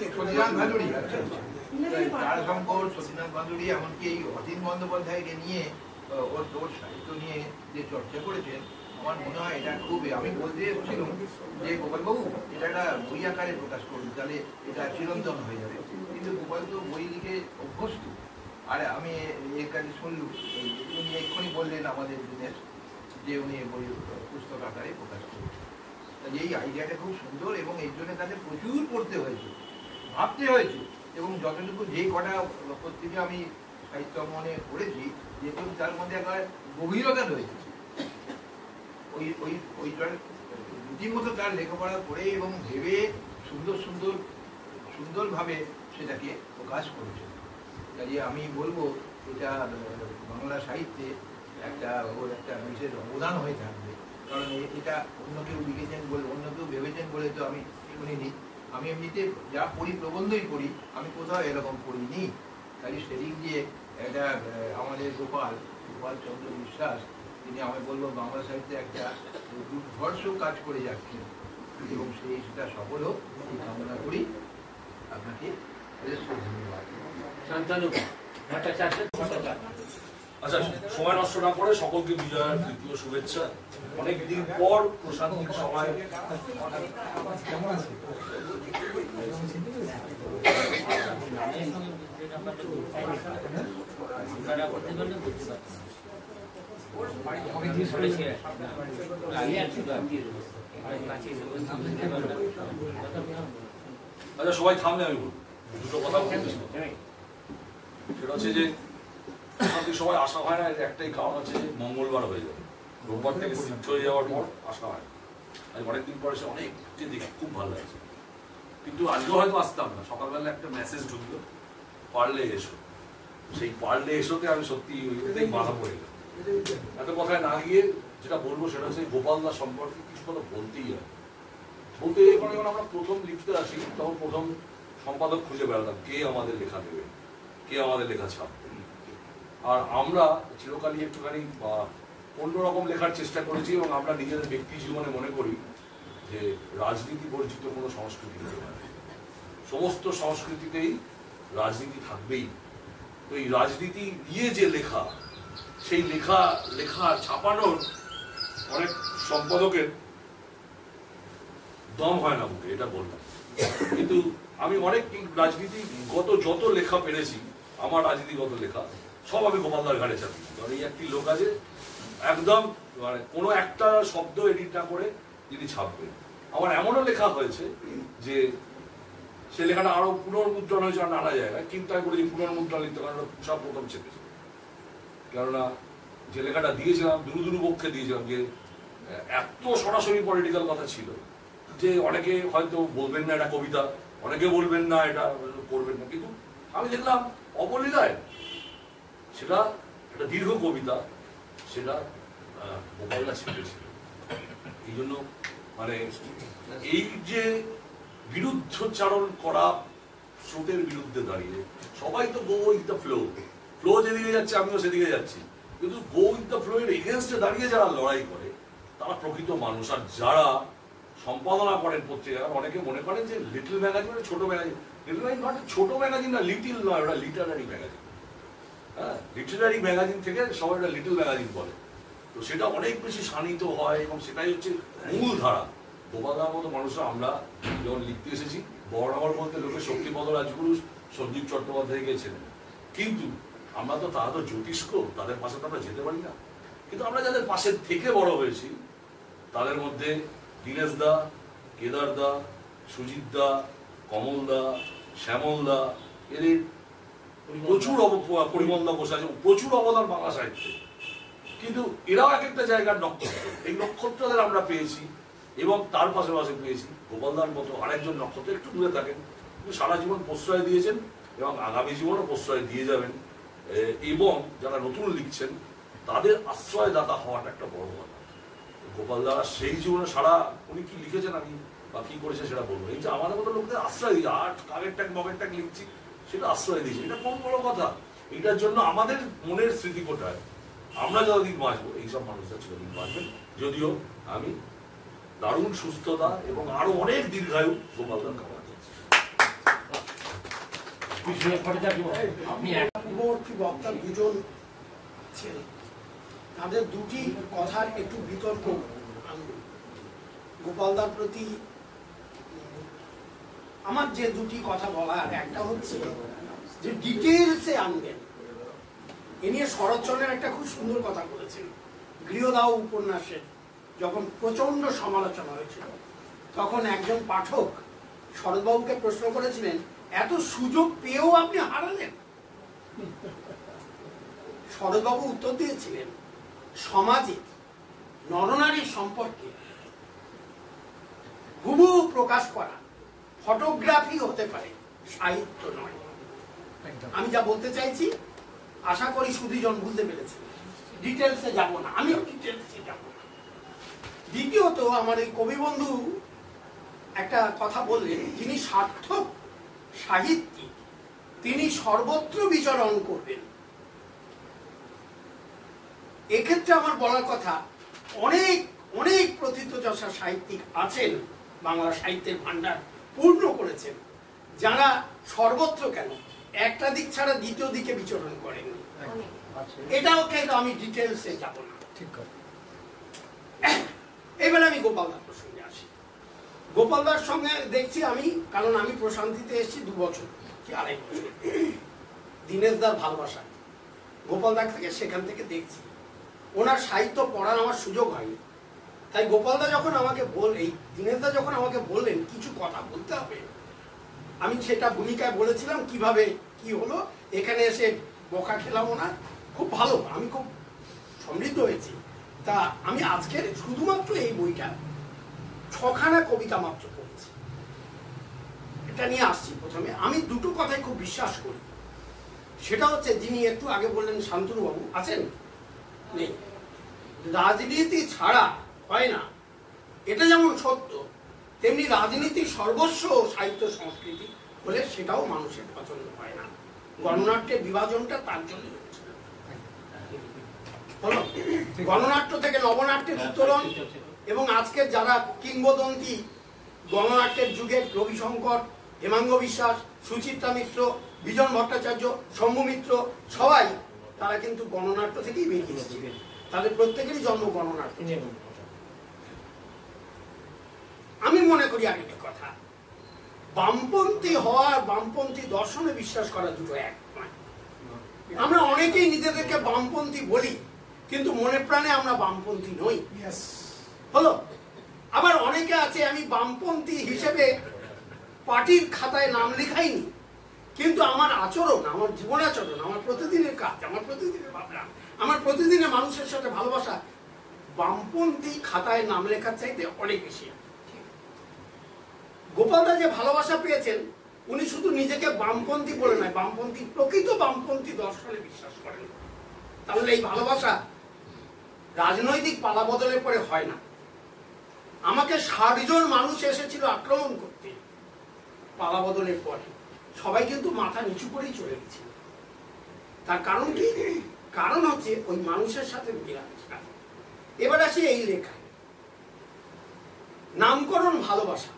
তারাশঙ্কর, সতীনাথ ভাদুড়ী, এমনকি এই অতীন বন্দ্যোপাধ্যায়কে নিয়ে ওর সাহিত্য নিয়ে যে চর্চা করেছেন, আমার মনে হয় এটা খুব, আমি বলতে এসেছিলাম যে গোপালবাবু এটা একটা বই আকারে প্রকাশ করুন, তাহলে এটা চিরন্তন হয়ে যাবে। কিন্তু গোপাল তো বই লিখে অভ্যস্ত। আর আমি এর কাছে শুনলুম, উনি এক্ষুনি বললেন আমাদের দিনের, যে উনি বই পুস্তক আকারে প্রকাশ করবেন। এই আইডিয়াটা খুব সুন্দর, এবং এই জন্য তাদের প্রচুর পড়তে হয়েছে, ভাবতে হয়েছে। এবং যতটুকু যে কটা পত্রিকা আমি সাহিত্য মনে পড়েছি, যেহেতু তার মধ্যে একটা গভীরতা রয়েছে, ওইটার রীতিমতো তার লেখাপড়া পড়ে এবং ভেবে সুন্দরভাবে সেটাকে প্রকাশ করেছে। কাজে আমি বলবো এটা বাংলা সাহিত্যে ওর একটা বিশেষ অবদান হয়ে থাকবে। কারণ এটা অন্য কেউ লিখেছেন বলে, অন্য কেউ ভেবেছেন বলে তো আমি শুনিনি। আমি এমনিতে যা পড়ি, প্রবন্ধই পড়ি, আমি কোথাও এরকম পড়িনি। কাজে সেদিক দিয়ে এটা আমাদের গোপাল চন্দ্র বিশ্বাস, তিনি আমি বলবো বাংলা সাহিত্যে একটা দুর্ধর্ষ কাজ করে যাচ্ছেন, এবং সেটা সফল হোক এই কামনা করি। আপনাকে ধন্যবাদ।
শান্তনু ভট্টাচার্য।
আচ্ছা, সময় নষ্ট না করে সকলকে বিজয়ের তৃতীয় শুভেচ্ছা। অনেকদিন পর প্রশান্তির সভায় কেমন আছে? আচ্ছা, সবাই থামলে আমি বলবো দুটো কথা বলতে। সেটা হচ্ছে যে প্রশান্তিক সবাই আসা হয় না, একটাই কারণ আছে, মঙ্গলবার হয়ে যাবে, রোববার থেকে শিফট হয়ে যাওয়ার পর আসা হয়। আমি অনেকদিন পরে এসে অনেক দেখি, খুব ভালো লাগছে। কিন্তু আজকেও হয়তো আসতাম না, সকালবেলা একটা মেসেজ ঢুকলো, পারলে এসো। সেই পারলে এসোতে আমি সত্যি ওইটাতেই বাধা পড়ে গেলাম। এত কথায় না গিয়ে যেটা বলবো সেটা হচ্ছে গোপালদা সম্পর্কে কিছু কথা বলতেই হয়। বলতে যখন আমরা প্রথম লিখতে আসি তখন প্রথম সম্পাদক খুঁজে বেড়াতাম, কে আমাদের লেখা দেবে, কে আমাদের লেখা ছাপবে। আর আমরা চিরকালই একটুখানি বা অন্যরকম লেখার চেষ্টা করেছি, এবং আমরা নিজেদের ব্যক্তি জীবনে মনে করি যে রাজনীতি বর্জিত কোনো সংস্কৃতি নেই, সমস্ত সংস্কৃতিতেই রাজনীতি থাকবেই। তো এই রাজনীতি নিয়ে যে লেখা, সেই লেখা ছাপানোর অনেক সম্পাদকের দম হয় না মুখে, এটা বললাম। কিন্তু আমি অনেক রাজনীতিগত যত লেখা পেরেছি, আমার রাজনীতিগত লেখা সব আমি গোপালদার ঘাড়ে চাপি। কারণ এই একটি লোক আছে একদম মানে কোনো একটা শব্দ এডিট না করে তিনি ছাপবেন। আমার এমনও লেখা হয়েছে যে সে লেখাটা আরো পুনর্মুদ্রণ হয়েছে নানা জায়গায়, কিন্তু আমি বলেছি পুনর্মুদ্রণ লিখতে, কারণ সব প্রথম চেপেছে। কেননা যে লেখাটা দিয়েছিলাম দুরু পক্ষে দিয়েছিলাম, যে এত সরাসরি পলিটিক্যাল কথা ছিল যে অনেকে হয়তো বলবেন না এটা কবিতা, অনেকে বলবেন না এটা করবেন না, কিন্তু আমি দেখলাম অবলীলায় সেটা একটা দীর্ঘ কবিতা, সেটা গোপালদা ছেপেছিল। এই জন্য মানে এই যে বিরুদ্ধচারণ করা স্রোতের বিরুদ্ধে দাঁড়িয়ে সবাই তো go with the flow, flow যেদিকে যাচ্ছে আমিও সেদিকে যাচ্ছি, কিন্তু গো উইথ দ্য ফ্লো এর এগেনস্টে দাঁড়িয়ে যারা লড়াই করে তারা প্রকৃত মানুষ। আর যারা সম্পাদনা করেন পত্রিকা, অনেকে মনে করেন যে লিটল ম্যাগাজিন মানে ছোট ম্যাগাজিন, লিটল ম্যাগাজিন মানে ছোট ম্যাগাজিন না, লিটিল নয়, ওটা লিটারারি ম্যাগাজিন। হ্যাঁ, লিটারারি ম্যাগাজিন থেকে সবাই ওটা লিটল ম্যাগাজিন বলে। তো সেটা অনেক বেশি শানিত হয়, এবং সেটাই হচ্ছে মূল ধারা। গোপালদার মতো মানুষরা আমরা যখন লিখতে এসেছি, বড়নগর বলতে লোকে শক্তিপদ রাজগুরু, সঞ্জীব চট্টোপাধ্যায় গেছিলেন, কিন্তু আমরা তো তারা তো জ্যোতিষ্ক, তাদের পাশে তো আমরা যেতে পারি না। কিন্তু আমরা যাদের পাশে থেকে বড় হয়েছি তাদের মধ্যে দীনেশ দা, কেদার দা, সুজিত দা, কমল দা, শ্যামল দা, এদের প্রচুর পরিমল দা বসে আছে, প্রচুর অবদান বাংলা সাহিত্যে। কিন্তু এরাও এক একটা জায়গার নক্ষত্র, এই নক্ষত্রদের আমরা পেয়েছি, এবং তার পাশাপাশি পেয়েছি গোপালদার মতো আরেকজন নক্ষত্র, একটু দূরে থাকেন কিন্তু সারা জীবন প্রশ্রয় দিয়েছেন, এবং আগামী জীবনও প্রশ্রয় দিয়ে যাবেন। এবং যারা নতুন লিখছেন তাদের আশ্রয়দাতা হওয়াটা একটা বড় কথা। গোপালদা সেই জীবনে সারা উনি কি লিখেছেন আমি বা কি করেছে সেটা বলবো, এই যে আমাদের মতো লোকদের আশ্রয় দিই, আর কাগের ট্যাগ মগের ট্যাগ লিখছি সেটা আশ্রয় দিয়েছি, এটা কোন বড় কথা। এটার জন্য আমাদের মনের স্মৃতি কোটায় আমরা যতদিন বাঁচবো এইসব মানুষরা চিরদিন বাঁচবেন। যদিও আমি দারুণ সুস্থতা এবং আরো অনেক দীর্ঘায়ু গোপালদার কামনা করছি।
পূর্ববর্তী বক্তা দুজন ছিল, তাদের দুটি কথার একটু বিতর্ক গোপালদার প্রতি। আমার যে দুটি কথা বলার, একটা হচ্ছে যে ডিটেলসে আনবেন, এ নিয়ে শরৎচন্দ্রের একটা খুব সুন্দর কথা বলেছেন। গৃহদাহ উপন্যাসে যখন প্রচন্ড সমালোচনা হয়েছিল, তখন একজন পাঠক শরৎবাবুকে প্রশ্ন করেছিলেন, এত সুযোগ পেয়েও আপনি হারালেন? শরৎবাবু উত্তর দিয়েছিলেন, সমাজে নরনারীর সম্পর্কে হুবহু প্রকাশ করা ফটোগ্রাফি হতে পারে, সাহিত্য নয়। আমি যা বলতে চাইছি আশা করি সুধীজন বুঝতে পেরেছেন। ডিটেলসে যাব না, আমিও ডিটেলসে যাব না। দ্বিতীয়ত, আমার এই কবি বন্ধু একটা কথা বললেন, যিনি সার্থক সাহিত্যিক তিনি সর্বত্র বিচরণ করবেন। এক্ষেত্রে আমার বলার কথা, অনেক অনেক প্রথিতযশা সাহিত্যিক আছেন, বাংলা সাহিত্যের ভান্ডার পূর্ণ করেছেন, যারা সর্বত্র কেন একটা দিক ছাড়া দ্বিতীয় দিকে বিচরণ করেননি। এটাও কিন্তু আমি ডিটেলসে যাব না। ঠিক কথা। এবার আমি গোপালদার প্রসঙ্গে আসি। গোপালদার সঙ্গে দেখছি আমি, কারণ আমি প্রশান্তিতে এসেছি 2 বছর কি 2.5 বছর, দীনেশদার ভালোবাসা, গোপালদার থেকে সেখান থেকে দেখছি। ওনার সাহিত্য পড়ার আমার সুযোগ হয়নি, তাই গোপালদা যখন আমাকে এই দীনেশদা যখন আমাকে বললেন কিছু কথা বলতে হবে, আমি সেটা ভূমিকায় বলেছিলাম। কিভাবে কি হলো, এখানে এসে বকা খেলাম না, খুব ভালো, আমি খুব সমৃদ্ধ হয়েছি। তা আমি আজকের শুধুমাত্র এই বইটা 6খানা কবিতা মাত্র পড়েছি, এটা নিয়ে আসছি। প্রথমে আমি দুটো কথাই খুব বিশ্বাস করি, সেটা হচ্ছে যিনি একটু আগে বললেন শান্তনু বাবু আছেন, নেই, রাজনীতি ছাড়া হয় না, এটা যেমন সত্য, তেমনি রাজনীতি সর্বস্ব সাহিত্য সংস্কৃতি বলে সেটাও মানুষের পছন্দ হয় না। গণনাট্যের বিভাজনটা তার জন্য হলো। গণনাট্য থেকে নবনাট্যের উত্তরণ, এবং আজকের যারা কিংবদন্তি গণনাট্যের যুগের রবিশঙ্কর, হেমাঙ্গ বিশ্বাস, সুচিত্রা মিত্র, বিজন ভট্টাচার্য, শম্ভু মিত্র, সবাই তারা কিন্তু গণনাট্য থেকেই বেরিয়ে এসেছে, তাদের প্রত্যেকেরই জন্ম গণনাট্য। আমি মনে করি আরেকটা কথা, বামপন্থী হওয়া আর বামপন্থী দর্শনে বিশ্বাস করা দুটো এক নয়। আমরা অনেকেই নিজেদেরকে বামপন্থী বলি, কিন্তু মনে প্রাণে আমরা বামপন্থী নই। হলো। আবার অনেকে আছে আমি বামপন্থী হিসেবে পার্টির খাতায় নাম লেখাইনি, কিন্তু আমার আচরণ, আমার জীবন আচরণ, আমার প্রতিদিনের কাজ, আমার প্রতিদিনের ভাবনা, আমার প্রতিদিনের মানুষের সাথে ভালোবাসা বামপন্থী খাতায় নাম লেখার চাইতে অনেক বেশি। গোপালদা যে ভালোবাসা পেয়েছেন, উনি শুধু নিজেকে বামপন্থী বলে নয়, বামপন্থী প্রকৃত বামপন্থী দর্শনে বিশ্বাস করেন। তাহলে এই ভালোবাসা রাজনৈতিক পালাবদলের পরে হয় না। আমাকে 60 জন মানুষ এসেছিল আক্রমণ করতে পালাবদলের পরে, সবাই কিন্তু মাথা নিচু করেই চলে গেছিল। তার কারণ কি? কারণ হচ্ছে ওই মানুষের সাথে মেলামেশা। এবার আসি এই লেখায়, নামকরণ ভালোবাসা।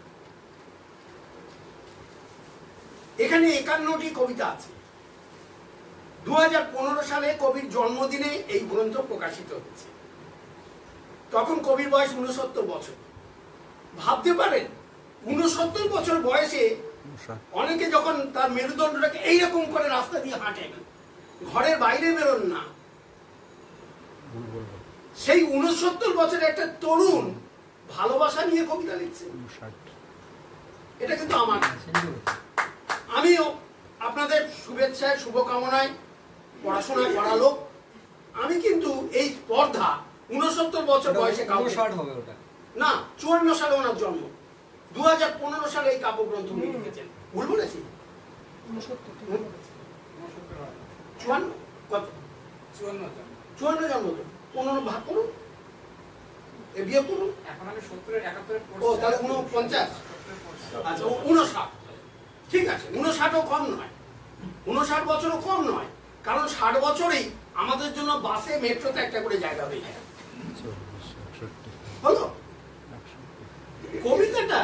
এখানে 51টি কবিতা আছে। 2015 সালে কবির জন্মদিনে এই গ্রন্থ প্রকাশিত হয়েছে। তখন কবির বয়স 69 বছর। ভাবতে পারেন 69 বছর বয়সে অনেকে যখন তার মেরুদণ্ডটাকে এইরকম করে রাস্তা দিয়ে হাঁটেন, ঘরের বাইরে বেরোন না, সেই 69 বছরের একটা তরুণ ভালোবাসা নিয়ে কবিতা লিখছে। এটা কিন্তু আমার, আমিও আপনাদের শুভেচ্ছায় শুভকামনায় পড়াশোনা করা লোক, আমি কিন্তু এই স্পর্ধা 69 বছর বয়সে না, 54 সালে ওনার জন্ম, 2015 সালে এই কাব্যগ্রন্থ উনি লিখেছেন। ভুল বলেছি? 54 কত? 54 জন্ম তো 15 ভাগ করুন, এ বিয়ে করুন, এখন আমি 70 71 ও তাহলে 49, আচ্ছা 59। ঠিক আছে, 59ও কম নয়, 59 বছরও কম নয়, কারণ 60 বছরেই আমাদের জন্য বাসে মেট্রোতে একটা করে জায়গা হয়ে যায়। হলো। কবিতাটা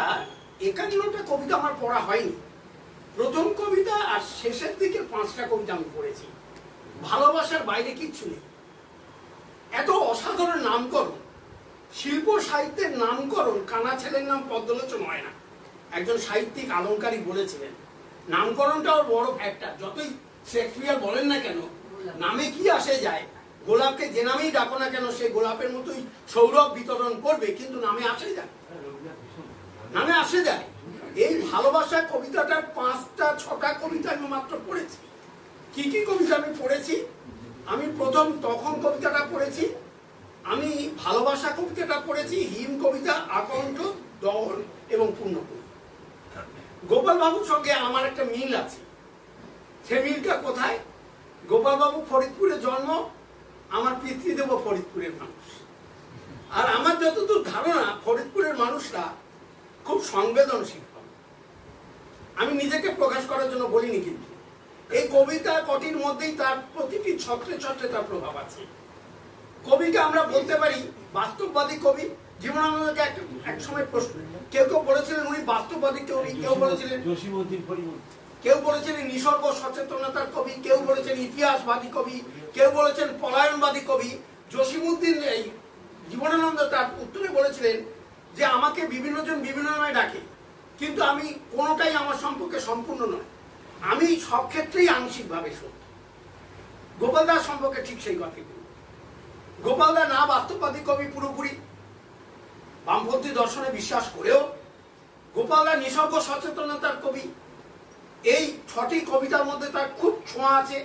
51টা কবিতা আমার পড়া হয়নি, প্রথম কবিতা আর শেষের দিকে 5টা কবিতা আমি পড়েছি। ভালোবাসার বাইরে কিচ্ছু নেই। এত অসাধারণ নামকরণ, শিল্প সাহিত্যের নামকরণ, কানা ছেলের নাম পদ্মলোচন হয় না। একজন সাহিত্যিক আলংকারী বলেছিলেন, নামকরণটাও বড় ফ্যাক্টর। যতই শেক্সপিয়ার বলেন না কেন, নামে কি আসে যায়, গোলাপকে যে নামেই ডাকো না কেন সে গোলাপের মতোই সৌরভ বিতরণ করবে, কিন্তু নামে আসে যায়, নামে আসে যায়। এই ভালোবাসা কবিতাটার 5টা 6টা কবিতা আমি মাত্র পড়েছি। কি কি কবিতা আমি পড়েছি? আমি প্রথম তখন কবিতাটা পড়েছি, আমি ভালোবাসা কবিতাটা পড়েছি, হিম কবিতা, আকণ্ঠ, দহন এবং পূর্ণকুল। গোপাল বাবুর সঙ্গে আমার একটা মিল আছে। সে মিলটা কোথায়? গোপাল বাবু ফরিদপুরে জন্ম, আমার পিতৃদেব ফরিদপুরের মানুষ। আর আমার যতদূর ধারণা, ফরিদপুরের মানুষরা খুব সংবেদনশীল। আমি নিজেকে প্রকাশ করার জন্য বলিনি, কিন্তু এই কবিতা কটির মধ্যেই তার প্রতিটি ছত্রে ছত্রে তার প্রভাব আছে। কবিকে আমরা বলতে পারি বাস্তববাদী কবি। জীবনানন্দকে এক সময় প্রশ্ন, কেউ কেউ বলেছিলেন উনি বাস্তববাদী কবি, কেউ বলেছিলেন কেউ বলেছিলেন নিসর্গ সচেতনতার কবি, কেউ বলেছেন ইতিহাসবাদী কবি, কেউ বলেছেন পলায়নবাদী কবি। জসীমউদ্দিন এই জীবনানন্দ তার উত্তরে বলেছিলেন যে আমাকে বিভিন্ন জন বিভিন্ন নামে ডাকে, কিন্তু আমি কোনোটাই আমার সম্পর্কে সম্পূর্ণ নয়, আমি সব ক্ষেত্রেই আংশিকভাবে সত্য। গোপালদার সম্পর্কে ঠিক সেই কথাই বলি। গোপালদা না বাস্তববাদী কবি পুরোপুরি, বামপন্থী দর্শনে বিশ্বাস করেও, গোপালদা নিসর্গ সচেতনতার কবি। এই 6টি কবিতার মধ্যে তার খুব ছোঁয়া আছে।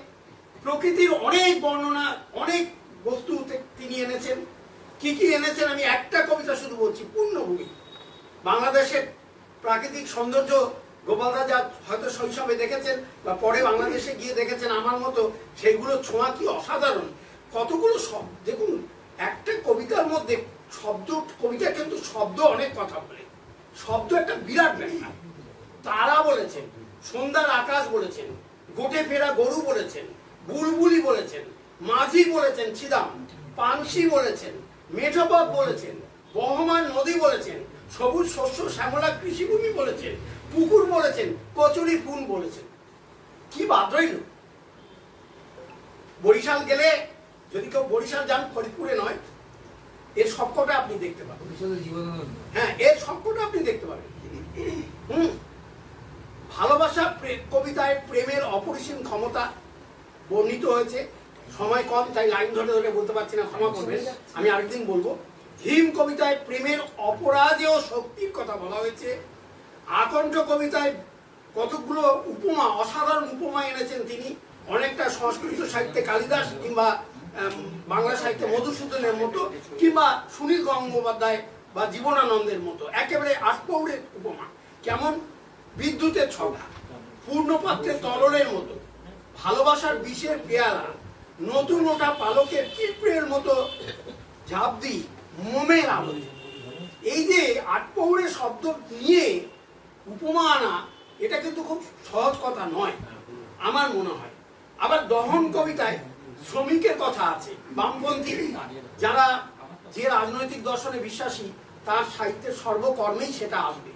প্রকৃতির অনেক বর্ণনা, অনেক বস্তু তিনি এনেছেন। কি কি এনেছেন আমি একটা কবিতা শুধু বলছি, পূর্ণভূমি। বাংলাদেশের প্রাকৃতিক সৌন্দর্য গোপালদা যা হয়তো শৈশবে দেখেছেন বা পরে বাংলাদেশে গিয়ে দেখেছেন আমার মতো, সেইগুলো ছোঁয়া কি অসাধারণ। কতগুলো শব্দ দেখুন, একটা কবিতার মধ্যে শব্দ, কবিতা কিন্তু শব্দ অনেক কথা বলে, শব্দ একটা বিরাট ব্যাপার। তারা বলেছেন, সন্ধ্যার আকাশ বলেছেন, গোটে ফেরা গরু বলেছেন, বুলবুলি বলেছেন, মাঝি বলেছেন ছিদাম, পানসি বলেছেন, মেঠোপথ বলেছেন, বহমান নদী বলেছেন, সবুজ শস্য শ্যামলা কৃষিভূমি বলেছেন, পুকুর বলেছেন, কচুরি ফুল বলেছেন। কি বাদ রইল? বরিশাল গেলে, যদি কেউ বরিশাল যান, ফরিদপুরে নয়, এর সবকটা আপনি দেখতে পাবেন। হ্যাঁ, এর সবকটা আপনি দেখতে পাবেন। ভালোবাসা কবিতায় প্রেমের অপরিসীম ক্ষমতা বর্ণিত হয়েছে। সময় কম, তাই লাইন ধরে ধরে বলতে পারছি না, ক্ষমা করবেন, আমি আরেকদিন বলবো। হিম কবিতায় প্রেমের অপরাজেয় শক্তির কথা বলা হয়েছে। আকণ্ঠ কবিতায় কতগুলো উপমা, অসাধারণ উপমা এনেছেন তিনি। অনেকটা সংস্কৃত সাহিত্যে কালিদাস কিংবা বাংলা সাহিত্যে মধুসূদনের মতো, কিংবা সুনীল গঙ্গোপাধ্যায় বা জীবনানন্দের মতো, একেবারে আটপৌরের উপমা। কেমন? বিদ্যুতের ছটা, পূর্ণপাত্রের তরলের মতো, ভালোবাসার বিষের পেয়ালা, নতুন ওটা পালকের পিঁপড়ের মতো ঝাঁপ দি মোমের আলো। এই যে আটপৌরের শব্দ নিয়ে উপমা আনা, এটা কিন্তু খুব সহজ কথা নয় আমার মনে হয়। আবার দহন কবিতায় শ্রমিকের কথা আছে। বামপন্থী যারা, যে রাজনৈতিক দর্শনে বিশ্বাসী, তার সাহিত্যের সর্বকর্মেই সেটা আসবে,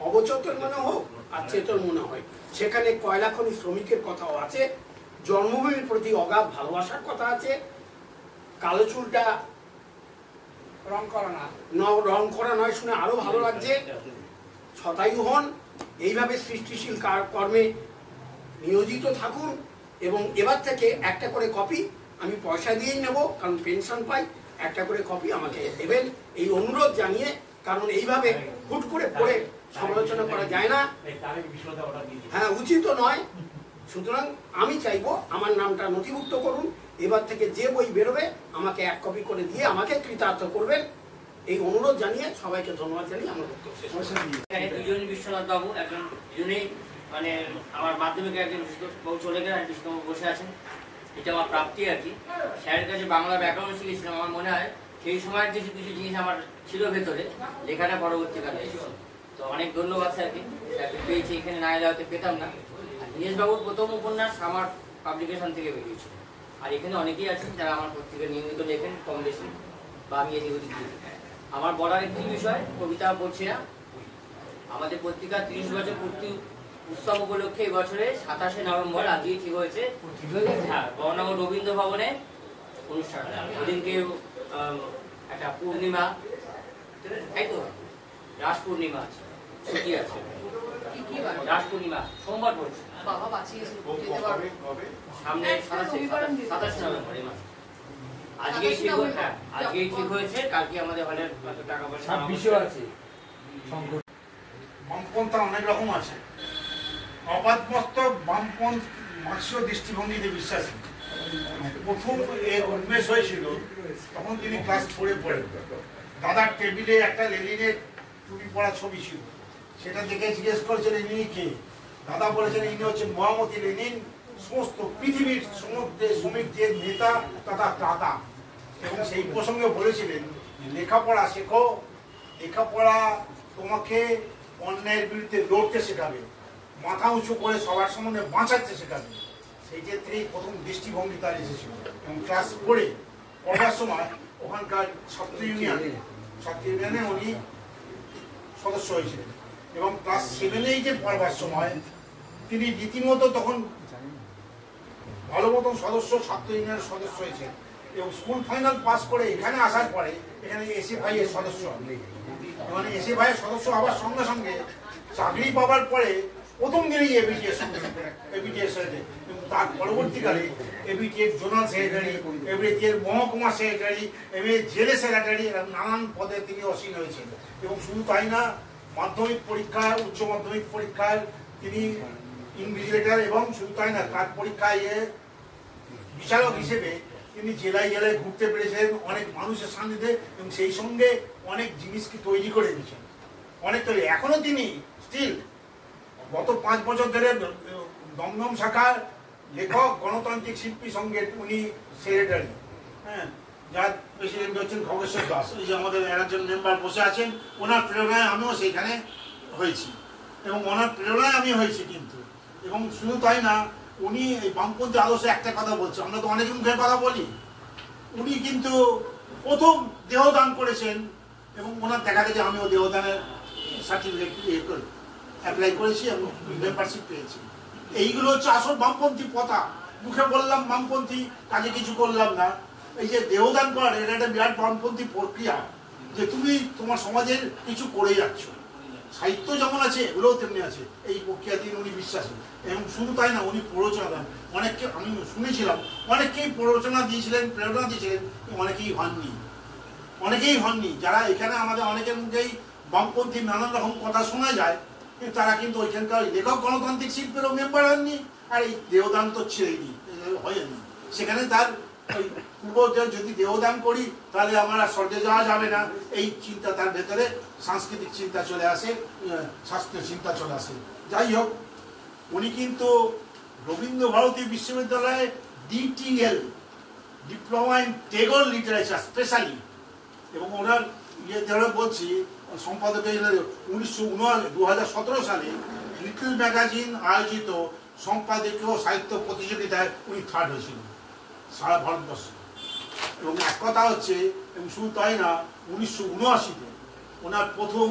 অবচেতন মনে হোক আর চেতন মনে হয়। সেখানে কয়লা খনি শ্রমিকের কথাও আছে, জন্মভূমির প্রতি অগাধ ভালোবাসার কথা আছে, কালো চুলটা রং করা নয় শুনে আরো ভালো লাগছে, শতায়ু হন, এইভাবে সৃষ্টিশীল কর্মে নিয়োজিত থাকুন, এবং এবার থেকে একটা করে কপি আমি পয়সা দিয়েই নেব, কারণ পেনশন পাই, একটা করে কপি আমাকে দেবেন, এই অনুরোধ জানিয়ে। কারণ এইভাবে হুট করে পড়ে সমালোচনা করা যায় না, হ্যাঁ, উচিত নয়। সুতরাং আমি চাইবো আমার নামটা নথিভুক্ত করুন, এবার থেকে যে বই বেরোবে আমাকে এক কপি করে দিয়ে আমাকে কৃতার্থ করবেন, এই অনুরোধ জানিয়ে সবাইকে ধন্যবাদ জানিয়ে আমার বক্তব্য শেষ করছি।
দুজন বিশ্বনাথ বাবু, একজন দুজনেই মানে আমার মাধ্যমিকে একজন বাবু চলে গেলেন, আর বিষ্ণু বসে আছেন, এটা আমার প্রাপ্তি আর কি। স্যারের কাছে বাংলা ব্যাকরণ শিখেছিলাম, আমার মনে হয় সেই সময়ের কিছু কিছু জিনিস আমার ছিল ভেতরে, লেখাটা পরবর্তীকালে এসেছে। তো অনেক ধন্যবাদ স্যারকে, স্যারকে পেয়েছি, এখানে না এলে হয়তো পেতাম না। নীলেশবাবুর প্রথম উপন্যাস আমার পাবলিকেশন থেকে বেরিয়েছিল, আর এখানে অনেকেই আছেন যারা আমার পত্রিকা নিয়মিত লেখেন, কম বেশি, বা আমি এদিক ওদিক লিখি। আমার বলার একটি বিষয়, কবিতা বলছি না, আমাদের পত্রিকা 30 বছর পূর্তি উৎসব উপলক্ষে এই বছরে 27শে নভেম্বর, আজকেই ঠিক হয়েছে, হ্যাঁ, বর্ণনগর রবীন্দ্র ভবনে অনুষ্ঠান। ওদিনকে একটা পূর্ণিমা, তাই তো, রাস পূর্ণিমা আছে, ছুটি আছে, রাস পূর্ণিমা সোমবার পড়ছে সামনে 27শে নভেম্বর এই মাসে। আজকেই ঠিক হয়েছে, হ্যাঁ, আজকেই ঠিক হয়েছে, কালকে আমাদের হলের টাকা পয়সা আছে।
বামপন্থা অনেক রকম আছে। আপাতমস্তক বামপন্থ মার্ক্সীয় দৃষ্টিভঙ্গিতে বিশ্বাসী। প্রথম এর উন্মেষ হয়েছিল তখন তিনি ক্লাস 4-এ পড়েন। দাদার টেবিলে একটা লেনিনের টুপি পড়া ছবি ছিল, সেটা দেখে জিজ্ঞেস করেছিলেন ইনি কে। দাদা বলেছেন ইনি হচ্ছেন মহামতি লেনিন, সমস্ত পৃথিবীর শ্রমিকদের নেতা তথা ত্রাতা। এবং সেই প্রসঙ্গে বলেছিলেন লেখাপড়া শেখো, লেখাপড়া তোমাকে অন্যায়ের বিরুদ্ধে লড়তে শেখাবে, মাথা উঁচু করে সবার সামনে বাঁচাতে শেখাবে। সেই ক্ষেত্রেই প্রথম দৃষ্টিভঙ্গি তার এসেছিল। এবং ক্লাস 4-এ পড়ার সময় ওখানকার ছাত্র ইউনিয়নে উনি সদস্য হয়েছিলেন। এবং ক্লাস 7-এই যে পড়বার সময় তিনি রীতিমতো তখন ভালো মতন ছাত্র ইউনিয়নের সদস্য হয়েছেন। এবং স্কুল ফাইনাল পাস করে এখানে আসার পরে এখানে এসএফআই এর সদস্য, মানে এসএফআই এর সদস্য হওয়ার সঙ্গে সঙ্গে চাকরি পাওয়ার পরে প্রথম দিনেই এবিটিএস হয়েছে। এবং তার পরবর্তীকালে এবিটিএর জোনাল সেক্রেটারি, এবিটিএর মহকুমা সেক্রেটারি, জেলে সেক্রেটারি, নানান পদে তিনি অসীন হয়েছেন। এবং শুধু তাই না, মাধ্যমিক পরীক্ষা, উচ্চ মাধ্যমিক পরীক্ষায় তিনি ইনভিজিলেটর, এবং শুধু তাই না, তার পরীক্ষায় বিচারক হিসেবে তিনি জেলায় জেলায় ঘুরতে পেরেছেন অনেক মানুষের সান্নিধ্যে, এবং সেই সঙ্গে অনেক জিনিসকে তৈরি করে দিয়েছেন, অনেক তৈরি। এখনো তিনি স্টিল গত 5 বছর ধরে দমদম শাখার লেখক গণতান্ত্রিক শিল্পী সঙ্গে উনি সেক্রেটারি, হ্যাঁ, যার প্রেসিডেন্ট হচ্ছেন খগেশ্বর দাস। এই যে আমাদের একজন মেম্বার বসে আছেন, ওনার প্রেরণায় আমিও সেইখানে হয়েছি, এবং ওনার প্রেরণায় আমি হয়েছি কিন্তু। এবং শুধু তাই না, উনি এই বামপন্থী আদর্শে একটা কথা বলছে, আমরা তো অনেক মুখের কথা বলি, উনি কিন্তু প্রথম দেহদান করেছেন, এবং ওনার দেখা দেখে আমিও দেহদানের সার্টিফিকেট অ্যাপ্লাই করেছি এবং মেম্বারশিপ পেয়েছি। এইগুলো হচ্ছে আসল বামপন্থী পথা। মুখে বললাম বামপন্থী, কাজে কিছু করলাম না। এই যে দেহদান করার, এটা একটা বিরাট বামপন্থী প্রক্রিয়া, যে তুমি তোমার সমাজের কিছু করে যাচ্ছ। সাহিত্য যেমন আছে, এগুলোও তেমনি আছে। এই প্রক্রিয়াতে উনি বিশ্বাসী, এবং শুধু তাই না, উনি প্ররোচনা দেন অনেককে। আমি শুনেছিলাম অনেককেই প্ররোচনা দিয়েছিলেন, প্রেরণা দিয়েছিলেন, অনেকেই হননি। যারা এখানে আমাদের অনেকের মুখেই বামপন্থী নানান রকম কথা শোনা যায়, তারা কিন্তু ওইখানকার লেখক গণতান্ত্রিক শিল্পেরও মেম্বার হননি, আর এই দেহদান তো ছেড়েই দিই হয়নি। সেখানে তার ওই পূর্বদের যদি দেহদান করি তাহলে আমরা স্বর্গে যাওয়া যাবে না, এই চিন্তা তার ভেতরে, সাংস্কৃতিক চিন্তা চলে আসে, শাস্ত্রীয় চিন্তা চলে আসে। যাই হোক, উনি কিন্তু রবীন্দ্রভারতী বিশ্ববিদ্যালয়ে DTL, diploma in Tagore literature specially, এবং ওনার ধরে বলছি সম্পাদকের 2017 সালে লিটল ম্যাগাজিন আয়োজিত সম্পাদকীয় সাহিত্য প্রতিযোগিতায় উনি 3rd হয়েছিলেন সারা ভারতবর্ষে। এবং এক কথা হচ্ছে, এবং শুধু তাই না, 1979-তে ওনার প্রথম,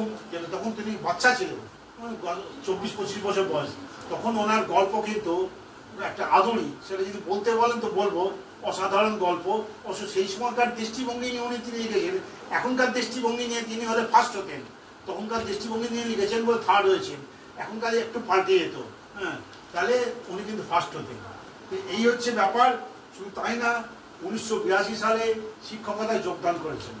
তখন তিনি বাচ্চা ছিলেন, 24-25 বছর বয়স, তখন ওনার গল্প কিন্তু একটা আদরি, সেটা যদি বলতে বলেন তো বলবো, অসাধারণ গল্প। অবশ্য সেই সময়কার দৃষ্টিভঙ্গি নিয়ে উনি তিনি লিখেছেন, এখনকার দৃষ্টিভঙ্গি নিয়ে তিনি হলে 1st হতেন, তখনকার দৃষ্টিভঙ্গি নিয়ে লিখেছেন বলে 3rd হয়েছেন। এখনকার একটু পাল্টে যেত, হ্যাঁ, তাহলে উনি কিন্তু 1st হতেন। এই হচ্ছে ব্যাপার। শুধু তাই না, 1982 সালে শিক্ষকতায় যোগদান করেছেন,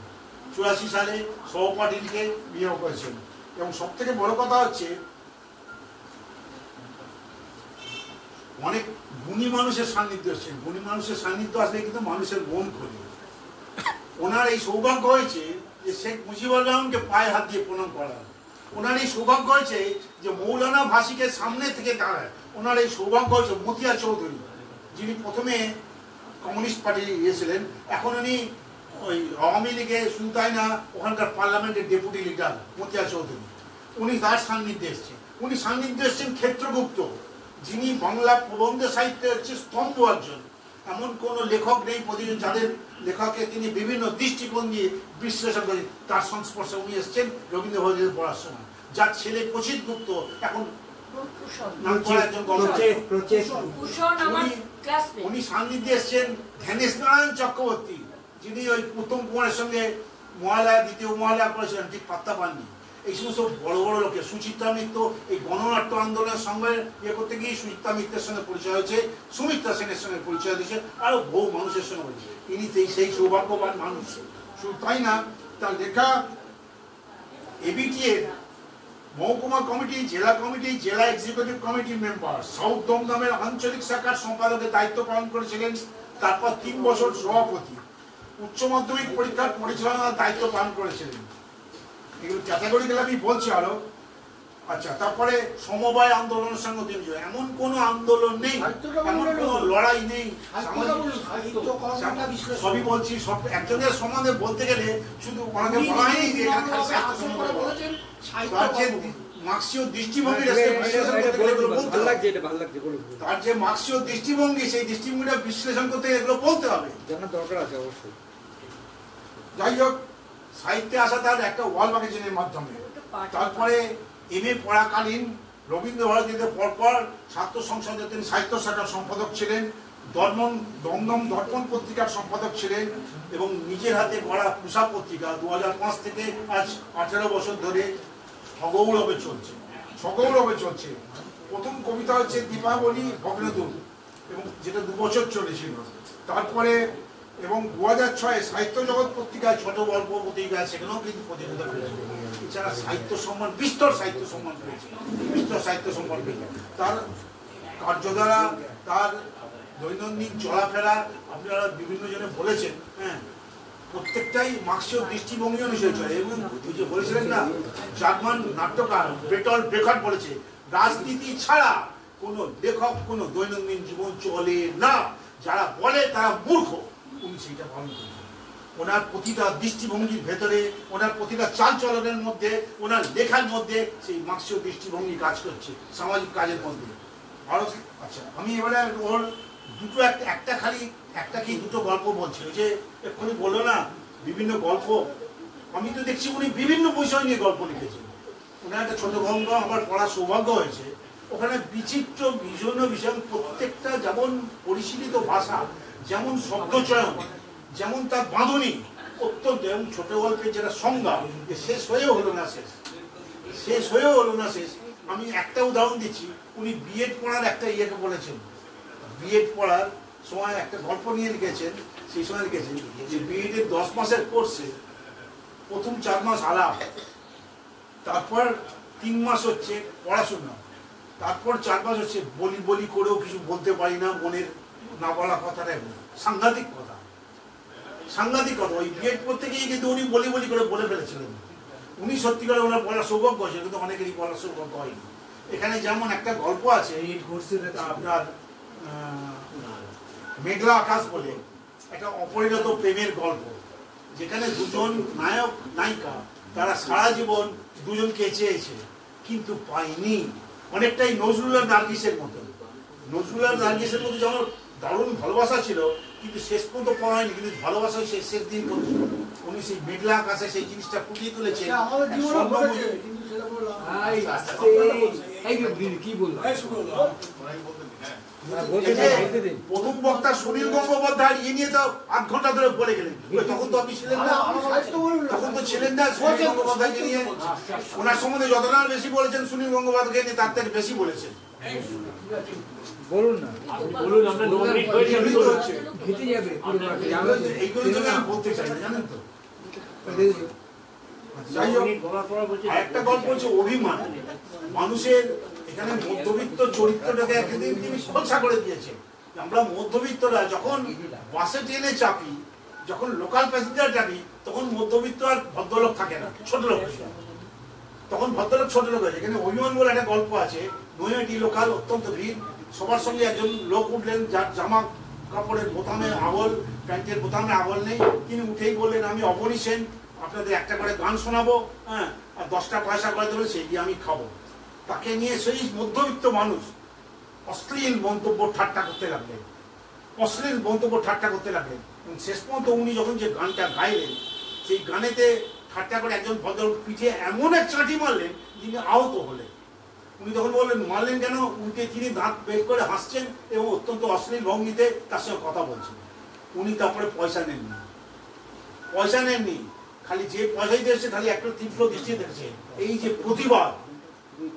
84 সালে সহপাঠীকে বিয়ে করেছেন, এবং সব থেকে বড় কথা হচ্ছে অনেক গুণী মানুষের সান্নিধ্য এসছেন। গুণী মানুষের সান্নিধ্য আসলে কিন্তু মানুষের মন খোলে। ওনার এই সৌভাগ্য হয়েছে যে শেখ মুজিবুর রহমানকে পায়ে হাত দিয়ে প্রণাম করা, ওনার এই সৌভাগ্য হয়েছে যে মৌলানা ভাসিকে সামনে থেকে দাঁড়ায়, ওনার এই সৌভাগ্য হয়েছে মতিয়া চৌধুরী, যিনি প্রথমে কমিউনিস্ট পার্টি গিয়েছিলেন, এখন উনি ওই আওয়ামী লীগে, শুধু তাই না, ওখানকার পার্লামেন্টের ডেপুটি লিডার মতিয়া চৌধুরী, উনি তার সান্নিধ্যে এসছেন। উনি সান্নিধ্যে এসছেন ক্ষেত্রগুপ্ত, যিনি বাংলা প্রবন্ধ সাহিত্যের হচ্ছে স্তম্ভ একজন। এমন কোন লেখক নেই যাদের লেখককে তিনি বিভিন্ন দৃষ্টিকোণ দিয়ে বিশ্লেষণ করেন, তার সংস্পর্শে উনি এসছেন রবীন্দ্রভারতীতে পড়ার সময়। যার ছেলে প্রচিত গুপ্ত এখন উনি সান্নিধ্যে এসছেন ধ্যানেশ নারায়ণ চক্রবর্তী, যিনি ওই উত্তম কুমারের সঙ্গে মহালয়া, দ্বিতীয় মহালয়া করেছিলেন, ঠিক পাত্তা পাননি। এই সমস্ত বড় বড় লোকের, সুচিত্রা মিত্র এই গণনাট্য আন্দোলনের সঙ্গে ইয়ে করতে গিয়ে সুচিত্রা মিত্রের সঙ্গে পরিচয় হয়েছে, সুমিত্রা সেনের সঙ্গে পরিচয় দিয়েছে, আরো বহু মানুষের সঙ্গে হয়েছে। তিনি সেই সৌভাগ্যবান মানুষ। শুধু তাই না, তার লেখা এবিটিএর মহকুমা কমিটি, জেলা কমিটি, জেলা এক্সিকিউটিভ কমিটির মেম্বার, সাউথ দমদমের আঞ্চলিক শাখার সম্পাদকের দায়িত্ব পালন করেছিলেন, তারপর 3 বছর সভাপতি, উচ্চ মাধ্যমিক পরীক্ষার পরিচালনার দায়িত্ব পালন করেছিলেন। এগুলো ক্যাটাগরিক্যাল আমি বলছি আরো। আচ্ছা, তারপরে সমবায় আন্দোলনের সঙ্গে তিনি, এমন কোন আন্দোলন নেই, এমন কোন লড়াই নেই, সবই বলছি। সব একজনের সম্বন্ধে বলতে গেলে শুধু ওনাকে বলা হয়নি যে তার যে মার্ক্সীয় দৃষ্টিভঙ্গি, তার যে মার্ক্সীয় দৃষ্টিভঙ্গি, সেই দৃষ্টিভঙ্গিটা বিশ্লেষণ করতে এগুলো বলতে হবে, জানার দরকার আছে অবশ্যই। যাই হোক, সাহিত্যে আসা তার একটা ওয়াল ম্যাগাজিনের মাধ্যমে। তারপরে MA পড়াকালীন রবীন্দ্রভারতীতে পরপর ছাত্র সংসদে তিনি সাহিত্য শাখার সম্পাদক ছিলেন, দমদম দর্পণ পত্রিকার সম্পাদক ছিলেন, এবং নিজের হাতে গড়া পুষা পত্রিকা 2005 থেকে আজ 18 বছর ধরে সগৌরবে চলছে। প্রথম কবিতা হচ্ছে দীপাবলি ভগ্নদূত, এবং যেটা 2 বছর চলেছিল। তারপরে এবং 2006 সাহিত্য জগৎ পত্রিকায় ছোট গল্প পত্রিকায়, সেখানেও কিন্তু প্রতিযোগিতা করেছে। এছাড়া সাহিত্য সম্মান, বিস্তর সাহিত্য সম্মান পেয়েছে, বিস্তর সাহিত্য সম্মান পেয়েছে। তার কার্যধারা, তার দৈনন্দিন চলাফেরা আপনারা বিভিন্ন জনে বলেছেন, হ্যাঁ, প্রত্যেকটাই মার্ক্সীয় দৃষ্টিভঙ্গি অনুযায়ী চলে। এবং ওই যে বলেছিলেন না, জার্মান নাট্যকার বেটল ব্রেখাট বলেছে, রাজনীতি ছাড়া কোনো লেখক কোনো দৈনন্দিন জীবন চলে না, যারা বলে তারা মূর্খ। উনি সেইটা পালন করেছেন। ওনার প্রতিটা দৃষ্টিভঙ্গির ভেতরে, ওনার প্রতিটা চালচলনের মধ্যে, ওনার লেখার মধ্যে সেই মার্ক্সীয় দৃষ্টিভঙ্গি কাজ করছে সামাজিক কাজের মধ্যে। আরো আচ্ছা, আমি এবারে ওর দুটো একটা কি দুটো গল্প বলছি। ওই যে এক্ষুনি বললো না বিভিন্ন গল্প, আমি তো দেখছি উনি বিভিন্ন বিষয় নিয়ে গল্প লিখেছেন। ওনার একটা ছোট গল্প আমার পড়ার সৌভাগ্য হয়েছে। ওখানে বিচিত্র বিভিন্ন বিষয়, প্রত্যেকটা যেমন পরিশীলিত ভাষা, যেমন শব্দচয়ন, যেমন তার বাঁধনি অত্যন্ত, এবং ছোট গল্পের যেটা সংজ্ঞা, শেষ হয়েও হলো না শেষ। আমি একটা উদাহরণ দিচ্ছি। উনি বিএড পড়ার একটা ইয়েকে বলেছেন, বিএড পড়ার সময় একটা গল্প নিয়ে লিখেছেন। সেই সময় লিখেছেন যে বিএড এর 10 মাসের কোর্সে প্রথম 4 মাস আলাপ, তারপর 3 মাস হচ্ছে পড়াশোনা, তারপর 4 মাস হচ্ছে বলি করেও কিছু বলতে পারি না, মনের না বলা কথাটা। সাংঘাতিক কথা। ওই বিএড করতে গিয়ে কিন্তু উনি বলি করে বলে ফেলেছিলেন। উনি সত্যিকারে ওনার বলার সৌভাগ্য হয়েছে, কিন্তু অনেকেরই বলার সৌভাগ্য হয়নি। এখানে যেমন একটা গল্প আছে আপনার মেঘলা আকাশ বলে, একটা অপরিণত প্রেমের গল্প, যেখানে দুজন নায়ক নায়িকা তারা সারা জীবন দুজনকে চেয়েছে কিন্তু পায়নি। অনেকটাই নজরুল আর নার্গিসের মতো। যেমন দারুণ ভালোবাসা ছিল, কিন্তু শেষ পর্যন্ত পাওয়া হয়নি, কিন্তু ভালোবাসায় শেষ দিন পর্যন্ত উনি সেই মেঘলা আকাশে সেই জিনিসটা ফুটিয়ে তুলেছে। প্রথম বক্তা সুনীল গঙ্গোপাধ্যায় ইয়ে নিয়ে তো 8 ঘন্টা ধরে বলে গেলেন। তখন তো আপনি ছিলেন না, সুনীল গঙ্গোপাধ্যায়কে নিয়ে। ওনার সম্বন্ধে যতটা বেশি বলেছেন সুনীল গঙ্গোপাধ্যায়কে নিয়ে তার থেকে বেশি বলেছেন।
বলুন না,
এইগুলো যদি আমি বলতে চাই না, জানেন তো। যাই হোক, একটা গল্প হচ্ছে অভিমান। মানুষের এখানে মধ্যবিত্ত চরিত্রটাকে একদিন তিনি খোলসা করে দিয়েছেন। আমরা মধ্যবিত্তরা যখন বাসে ট্রেনে চাপি, যখন লোকাল প্যাসেঞ্জার চাপি, তখন মধ্যবিত্ত আর ভদ্রলোক থাকে না, ছোট লোক। তখন ভদ্রলোক ছোট লোক হয়েছে। এখানে অভিমান বলে একটা গল্প আছে। নৈহাটি লোকাল, অত্যন্ত ভিড়। সবার সঙ্গে একজন লোক উঠলেন যার জামা কাপড়ের বোতামে আঙুল, প্যান্টের বোতামে আঙুল নেই। তিনি উঠেই বললেন, আমি অবনী সেন, আপনাদের একটা করে গান শোনাবো, হ্যাঁ, আর 10টা পয়সা করে দেবেন, সেই দিয়ে আমি খাবো। তাকে নিয়ে সেই মধ্যবিত্ত মানুষ অশ্লীল মন্তব্য ঠাট্টা করতে লাগলেন। শেষ পর্যন্ত উনি যখন যে গানটা গাইলেন, সেই গানেতে ঠাট্টা করে একজন ভদ্রলোক পিঠে এমন এক চাঁটি মারলেন, যিনি আহত হলেন। উনি তখন বললেন, মারলেন কেন? উল্টে তিনি দাঁত বের করে হাসছেন এবং অত্যন্ত অশ্লীল ভঙ্গিতে তার সঙ্গে কথা বলছেন। উনি তারপরে পয়সা নেননি, খালি যে পয়সাই দিয়েছে খালি একটা তীব্র দৃষ্টি দেখেছে। এই যে প্রতিবাদ,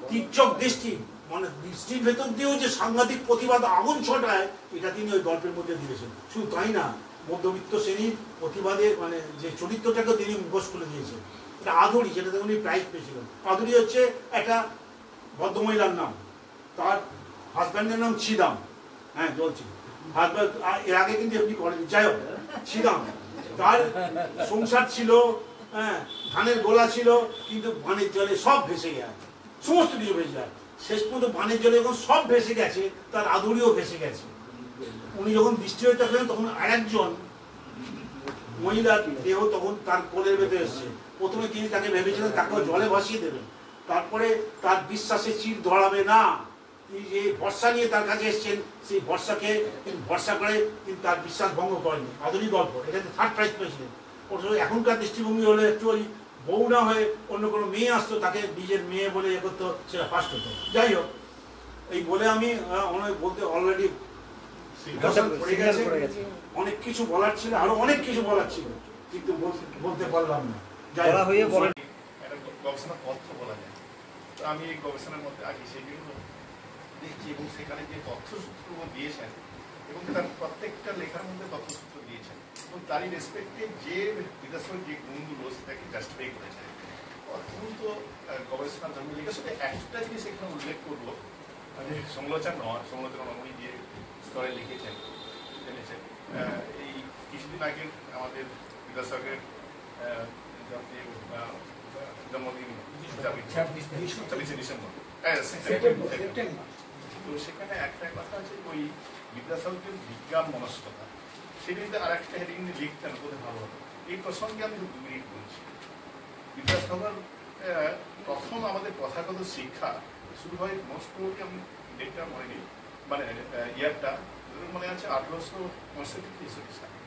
তীর্যক দৃষ্টি, মানে দৃষ্টির ভেতর দিয়েও যে সাংঘাতিক প্রতিবাদ আগুন ছটায়, এটা তিনি ওই গল্পের মধ্যে দিয়েছেন। শুধু তাই না, মধ্যবিত্ত শ্রেণীর প্রতিবাদের মানে যে চরিত্রটাকে তিনি মুখোশ খুলে দিয়েছেন। এটা আদুরি, যেটাতে উনি প্রাইজ পেয়েছিলেন। আদুরি হচ্ছে একটা ভদ্রমহিলার নাম, তার হাজব্যান্ডের নাম ছিদাম। হ্যাঁ, বলছি হাজব্যান্ড, এর আগে কিন্তু এমনি করেনি। যাই হোক, ছিদাম, তার সংসার ছিল, হ্যাঁ, ধানের গোলা ছিল, কিন্তু বানের জলে সব ভেসে যায়, সমস্ত কিছু ভেসে যায়। শেষ পর্যন্ত বানের জলে যখন সব ভেসে গেছে, তার আদুরিও ভেসে গেছে। উনি যখন দৃষ্টি হয়ে থাকলেন, তখন আরেকজন মহিলার দেহ তখন তার কোলের ভেতরে এসছে। প্রথমে তিনি তাকে ভেবেছিলেন তাকেও জলে ভাসিয়ে দেবেন, তারপরে তার বিশ্বাসে চির ধরাবে না। তিনি যে ভরসা নিয়ে তার কাছে এসছেন, সেই ভরসাকে তিনি ভরসা করে তিনি তার বিশ্বাস ভঙ্গ করেনি। আধুনিক গল্প, এটাতে 3rd প্রাইজ পেয়েছিলেন। এখনকার দৃষ্টিভঙ্গি হলে একটু ওই বউ না হয়ে অন্য কোনো মেয়ে আসতো, তাকে নিজের মেয়ে বলে এ করতো, সেটা ফার্স্ট হতো। যাই হোক, এই বলে আমি অনেক বলতে অলরেডি পড়ে গেছে। অনেক কিছু বলার ছিল, আরো অনেক কিছু বলার ছিল, কিন্তু বলতে পারলাম না। যাই হোক,
গবেষণা পত্র বলা যায়। তো আমি এই গবেষণার মধ্যে আগে সেগুলো দেখছি, এবং সেখানে যে তথ্যসূত্র দিয়েছেন, এবং তার প্রত্যেকটা লেখার মধ্যে তথ্যসূত্র দিয়েছেন, এবং তারই রেসপেক্টে যে বিকাশের যে গুণগুলো সেটাকে জাস্টিফাই করেছেন। অত্যন্ত গবেষণা জমি লিখে শুধু একটা জিনিস এখানে উল্লেখ করবো, মানে সমালোচনা নয়, সমালোচনা উনি যে স্তরে লিখেছেন জেনেছেন। এই কিছুদিন আগে আমাদের বিদ্যাসাগরের জন্মদিন 26শে ডিসেম্বর, তো সেখানে একটা কথা আছে ওই বিদ্যাসাগরের বিজ্ঞান মনস্কতা, সেটিতে আর একটা হেডিং লিখতেন বোধহয় ভালো হতো। এই প্রসঙ্গে আমি 2 মিনিট বলছি। বিদ্যাসাগর প্রথম আমাদের প্রথাগত শিক্ষা শুরু হয় মোস্ট প্রবলি, আমি ডেটটা মনে নেই, মানে ইয়ারটা মনে আছে 1865 সালে,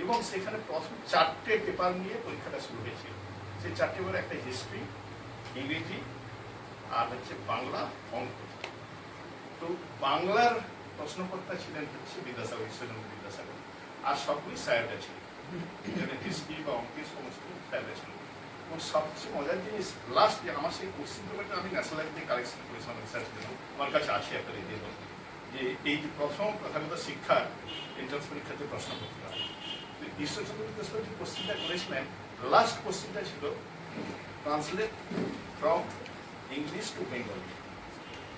এবং সেখানে প্রথম 4টে পেপার নিয়ে পরীক্ষাটা শুরু হয়েছিল। সেই 4টে পেপার একটা হিস্ট্রি, ইংরেজি আর হচ্ছে বাংলা, অঙ্ক। তো বাংলার প্রশ্নকর্তা ছিলেন হচ্ছে বিদ্যাসাগর, ঈশ্বরচন্দ্র বিদ্যাসাগর, আর সবগুলি স্যারটা ছিল, হিস্ট্রি বা অঙ্কের সমস্ত স্যারটা ছিল। এবং সবচেয়ে মজার জিনিস লাস্ট যে আমার সেই কোশ্চিন পেপারটা আমি ন্যাশনাল লাইব্রেরি কালেকশন করেছিলাম, রিসার্চ জন্য, আমার কাছে আছে একটা রেডিও, যে এই যে প্রথম প্রথাগত শিক্ষার এন্ট্রান্স পরীক্ষার যে প্রশ্ন করতে হয়, ঈশ্বরচন্দ্র বিদ্যাসাগর যে কোশ্চিনটা করেছিলেন, লাস্ট কোশ্চিনটা ছিল translate from English to Bengali.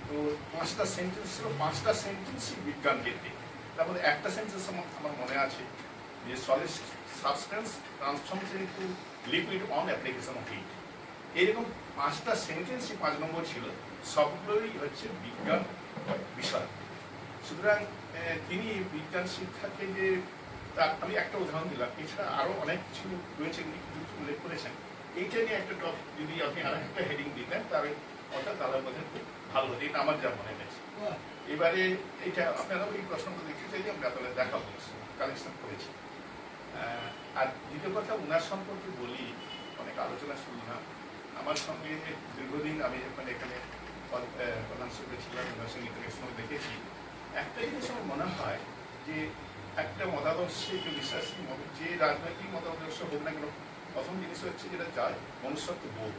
তো 5টা সেন্টেন্স ছিল, 5টা সেন্টেন্সই বিজ্ঞান কেন্দ্রিক। তারপরে একটা সেন্টেন্স আমার মনে আছে যে solid substance transforms into liquid on application of heat. এরকম 5টা সেন্টেন্সই 5 নম্বর ছিল, সবগুলোই হচ্ছে বিজ্ঞান বিষয়। সুতরাং তিনি বিজ্ঞান শিক্ষাকে যে, আমি একটা উদাহরণ দিলাম, এছাড়া আরো অনেক কিছু রয়েছে কিছু উল্লেখ করেছেন। এইটা নিয়ে একটা টপিক যদি আপনি আর একটা হেডিং দিতেন তাহলে অর্থাৎ তাদের মধ্যে খুব ভালো হতো, এটা আমার যা মনে হয়েছে। এবারে এটা আপনারা এই প্রশ্নটা দেখতে চাইলে আমরা আপনাদের দেখাবো, কালেকশন করেছি। আর দ্বিতীয় কথা, উনার সম্পর্কে বলি, অনেক আলোচনা শুনলাম আমার সঙ্গে দীর্ঘদিন, আমি যখন এখানে প্রধান সচিব ছিলাম, উনার সঙ্গে ইন্টারেকশন দেখেছি। একটা জিনিস আমার মনে হয় যে একটা মতাদর্শে কেউ বিশ্বাসী, যে রাজনৈতিক মতাদর্শ হোক না কেন, প্রথম জিনিস হচ্ছে যেটা যায় মনুষ্যত্ব বোধ।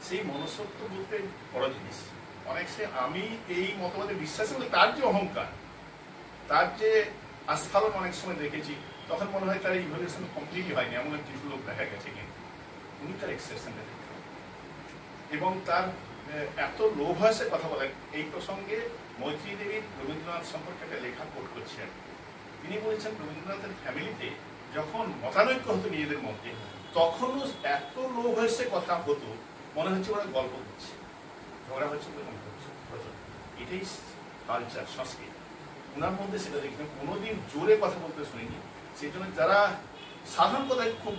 সেই মনুষ্যত্ব বোধে বড় জিনিস। অনেক সে আমি এই মতবাদে বিশ্বাসী বলে তার যে অহংকার, তার যে আস্ফালন অনেক সময় দেখেছি, তখন মনে হয় তার ইভলিউশন কমপ্লিটই হয়নি, এমন কিছু লোক দেখা গেছে। কিন্তু উনি তার এক্সেপশনটা দেখতে, এবং তার এত লোভ হয় সে কথা বলেন। এই প্রসঙ্গে মৈত্রী দেবীর রবীন্দ্রনাথ সম্পর্কে একটা লেখা কোট করছেন। তিনি বলেছেন রবীন্দ্রনাথের ফ্যামিলিতে যখন মতানৈক্য হতো নিজেদের মধ্যে, তখনও এত লোভ হয়ে সে কথা হতো, মনে হচ্ছে ওরা গল্প করছে, ঝগড়া হচ্ছে, এটাই কালচার, সংস্কৃতি। ওনার মধ্যে সেটা দেখবেন কোনোদিন জোরে কথা বলতে শুনিনি। সেই জন্য যারা সাধারণ কথায় খুব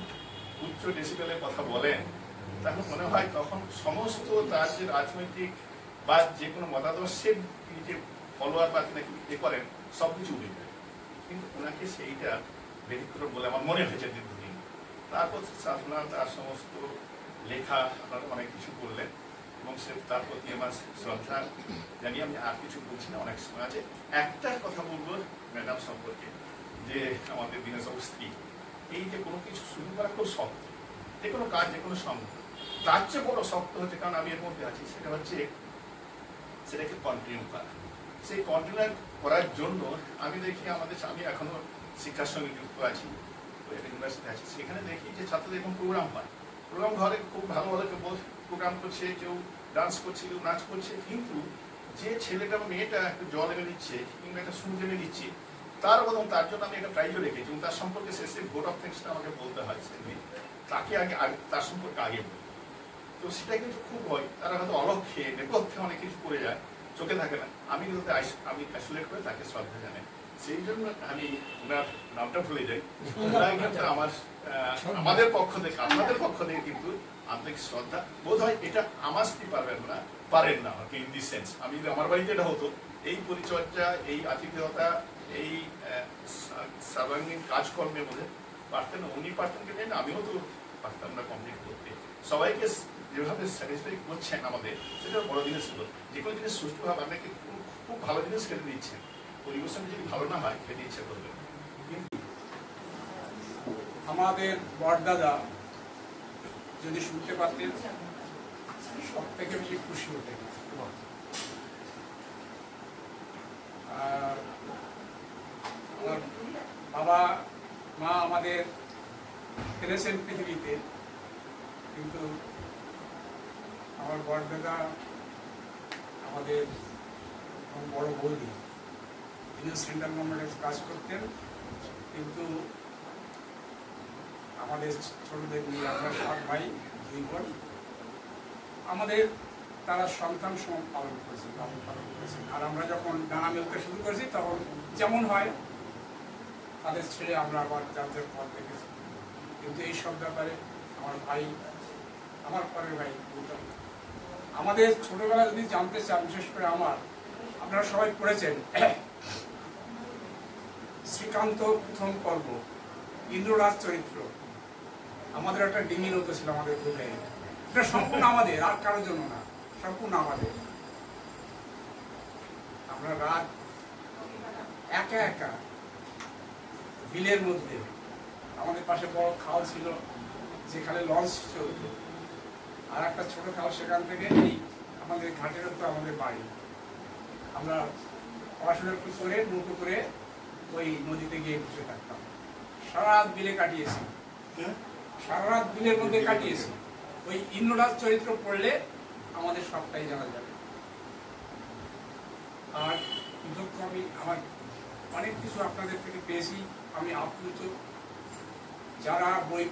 উচ্চ ডেসিবেলে কথা বলেন, তখন মনে হয় তখন সমস্ত তার যে রাজনৈতিক বা যে কোনো মতাদর্শের তিনি যে ফলোয়ার বা তিনি এ করেন, সব কিছু উঠে যায়। কিন্তু ওনাকে সেইটা ব্যতিক্রম বলে আমার মনে হয়েছে দীর্ঘদিন। তারপর আপনার তার সমস্ত লেখা আপনারা অনেক কিছু করলেন, এবং সে তার প্রতি আমার শ্রদ্ধা জানি। আমি আর কিছু বলছি না, অনেক সময় আছে। একটা কথা বলবো ম্যাডাম সম্পর্কে, যে আমাদের দিনের স্ত্রী, এই যে কোনো কিছু শুরু করা খুব শক্ত, যে কোনো কাজ, যে কোনো সম্ভব, তার চেয়ে বড় শক্ত হচ্ছে, কারণ আমি এর মধ্যে আছি, সেটা হচ্ছে সেটাকে কন্টিনিউ করা। সেই কন্টিনিউ করার জন্য আমি দেখি আমাদের, আমি এখনো শিক্ষার সঙ্গে যুক্ত আছি, ইউনিভার্সিটি আছি, সেখানে দেখি যে ছাত্রদের এখন প্রোগ্রাম হয়, প্রোগ্রাম ঘরে খুব ভালো ভালো কেউ প্রোগ্রাম করছে, কেউ ডান্স করছে, কেউ নাচ করছে, কিন্তু যে ছেলেটা মেয়েটা একটু জল এনে দিচ্ছে কিংবা একটা সুজ এনে দিচ্ছে, তার বদল তার জন্য আমি একটা প্রাইজও রেখেছি, এবং তার সম্পর্কে শেষে ভোট অফ থ্যাঙ্কসটা আমাকে বলতে হয়, তাকে আগে তার সম্পর্কে আগে বলি। তো সেটা কিন্তু খুব হয়, তারা হয়তো অলক্ষে নেপথ্যে অনেক কিছু করে যায়, চোখে থাকে না। আমি কিন্তু আমি অ্যাসোলেট করে তাকে শ্রদ্ধা জানাই। সেই জন্য আমি ওনার নামটা ভুলে যাই। আমাদের পক্ষ থেকে, আপনাদের পক্ষ থেকে কিন্তু আন্তরিক শ্রদ্ধা। বোধ হয় এটা আমার স্ত্রী পারেন না ইন দি সেন্স। আমি যদি আমার বাড়িতে এটা হতো, এই পরিচর্যা, এই আতিথেয়তা, এই সার্বাঙ্গীন কাজকর্মের মধ্যে পারতেন না। উনি পারতেন কি না, আমিও তো পারতাম না কমপ্লিট করতে। সবাইকে যেভাবে স্যাটিসফাই করছেন আমাদের, সেটা বড় জিনিস ছিল। যে কোনো জিনিস সুষ্ঠুভাবে আপনাকে খুব ভালো জিনিস খেতে দিচ্ছেন, পরিবেশন যদি ভালো না হয় খেতে ইচ্ছে করবে। কিন্তু
আমাদের বড়দাদা যদি শুনতে পারতেন, সব থেকে বেশি খুশি হতেন। আমার বাবা মা আমাদের ফেলেছেন পৃথিবীতে, কিন্তু আমার বড়দাদা আমাদের বড় বৌদি, তিনি সেন্ট্রাল গভর্নমেন্টের কাজ করতেন, কিন্তু আমাদের ছোটদের নিয়ে আমরা 7 ভাই 2 বোন, আমাদের তারা সন্তান সম পালন করেছেন, আর আমরা যখন ডানা মেলতে শুরু করেছি তখন যেমন হয় তাদের ছেড়ে আমরা আবার যাদের পথ দেখেছি। কিন্তু এই সব ব্যাপারে আমার ভাই, আমার পরের ভাই আমাদের ছোটবেলা যদি জানতে চান, বিশেষ করে আপনারা সবাই পড়েছেন শ্রীকান্ত প্রথম পর্ব, ইন্দ্ররাজ চরিত্র। আমাদের একটা ডিঙি নৌকো ছিল আমাদের গ্রুপে, এটা সম্পূর্ণ আমাদের, আর কারোর জন্য না, সম্পূর্ণ আমাদের। আমরা রাত একা একা বিলের মধ্যে, আমাদের পাশে বড় খাল ছিল যেখানে লঞ্চ চলত, আর একটা ছোট খাল, সেখান থেকে এই আমাদের ঘাটের উপর আমাদের বাড়ি। আমরা পড়াশোনা করে নৌকো করে ওই নদীতে গিয়ে বসে থাকতাম, সারা রাত বিলে কাটিয়েছি, সারা রাত বিলের মধ্যে কাটিয়েছি। ওই ইন্দ্ররাজ চরিত্র পড়লে আমাদের সবটাই জানা যাবে। আর কৃতজ্ঞ আমি, আমার অনেক কিছু আপনাদের থেকে পেয়েছি, আমি আপ্লুত। যারা বই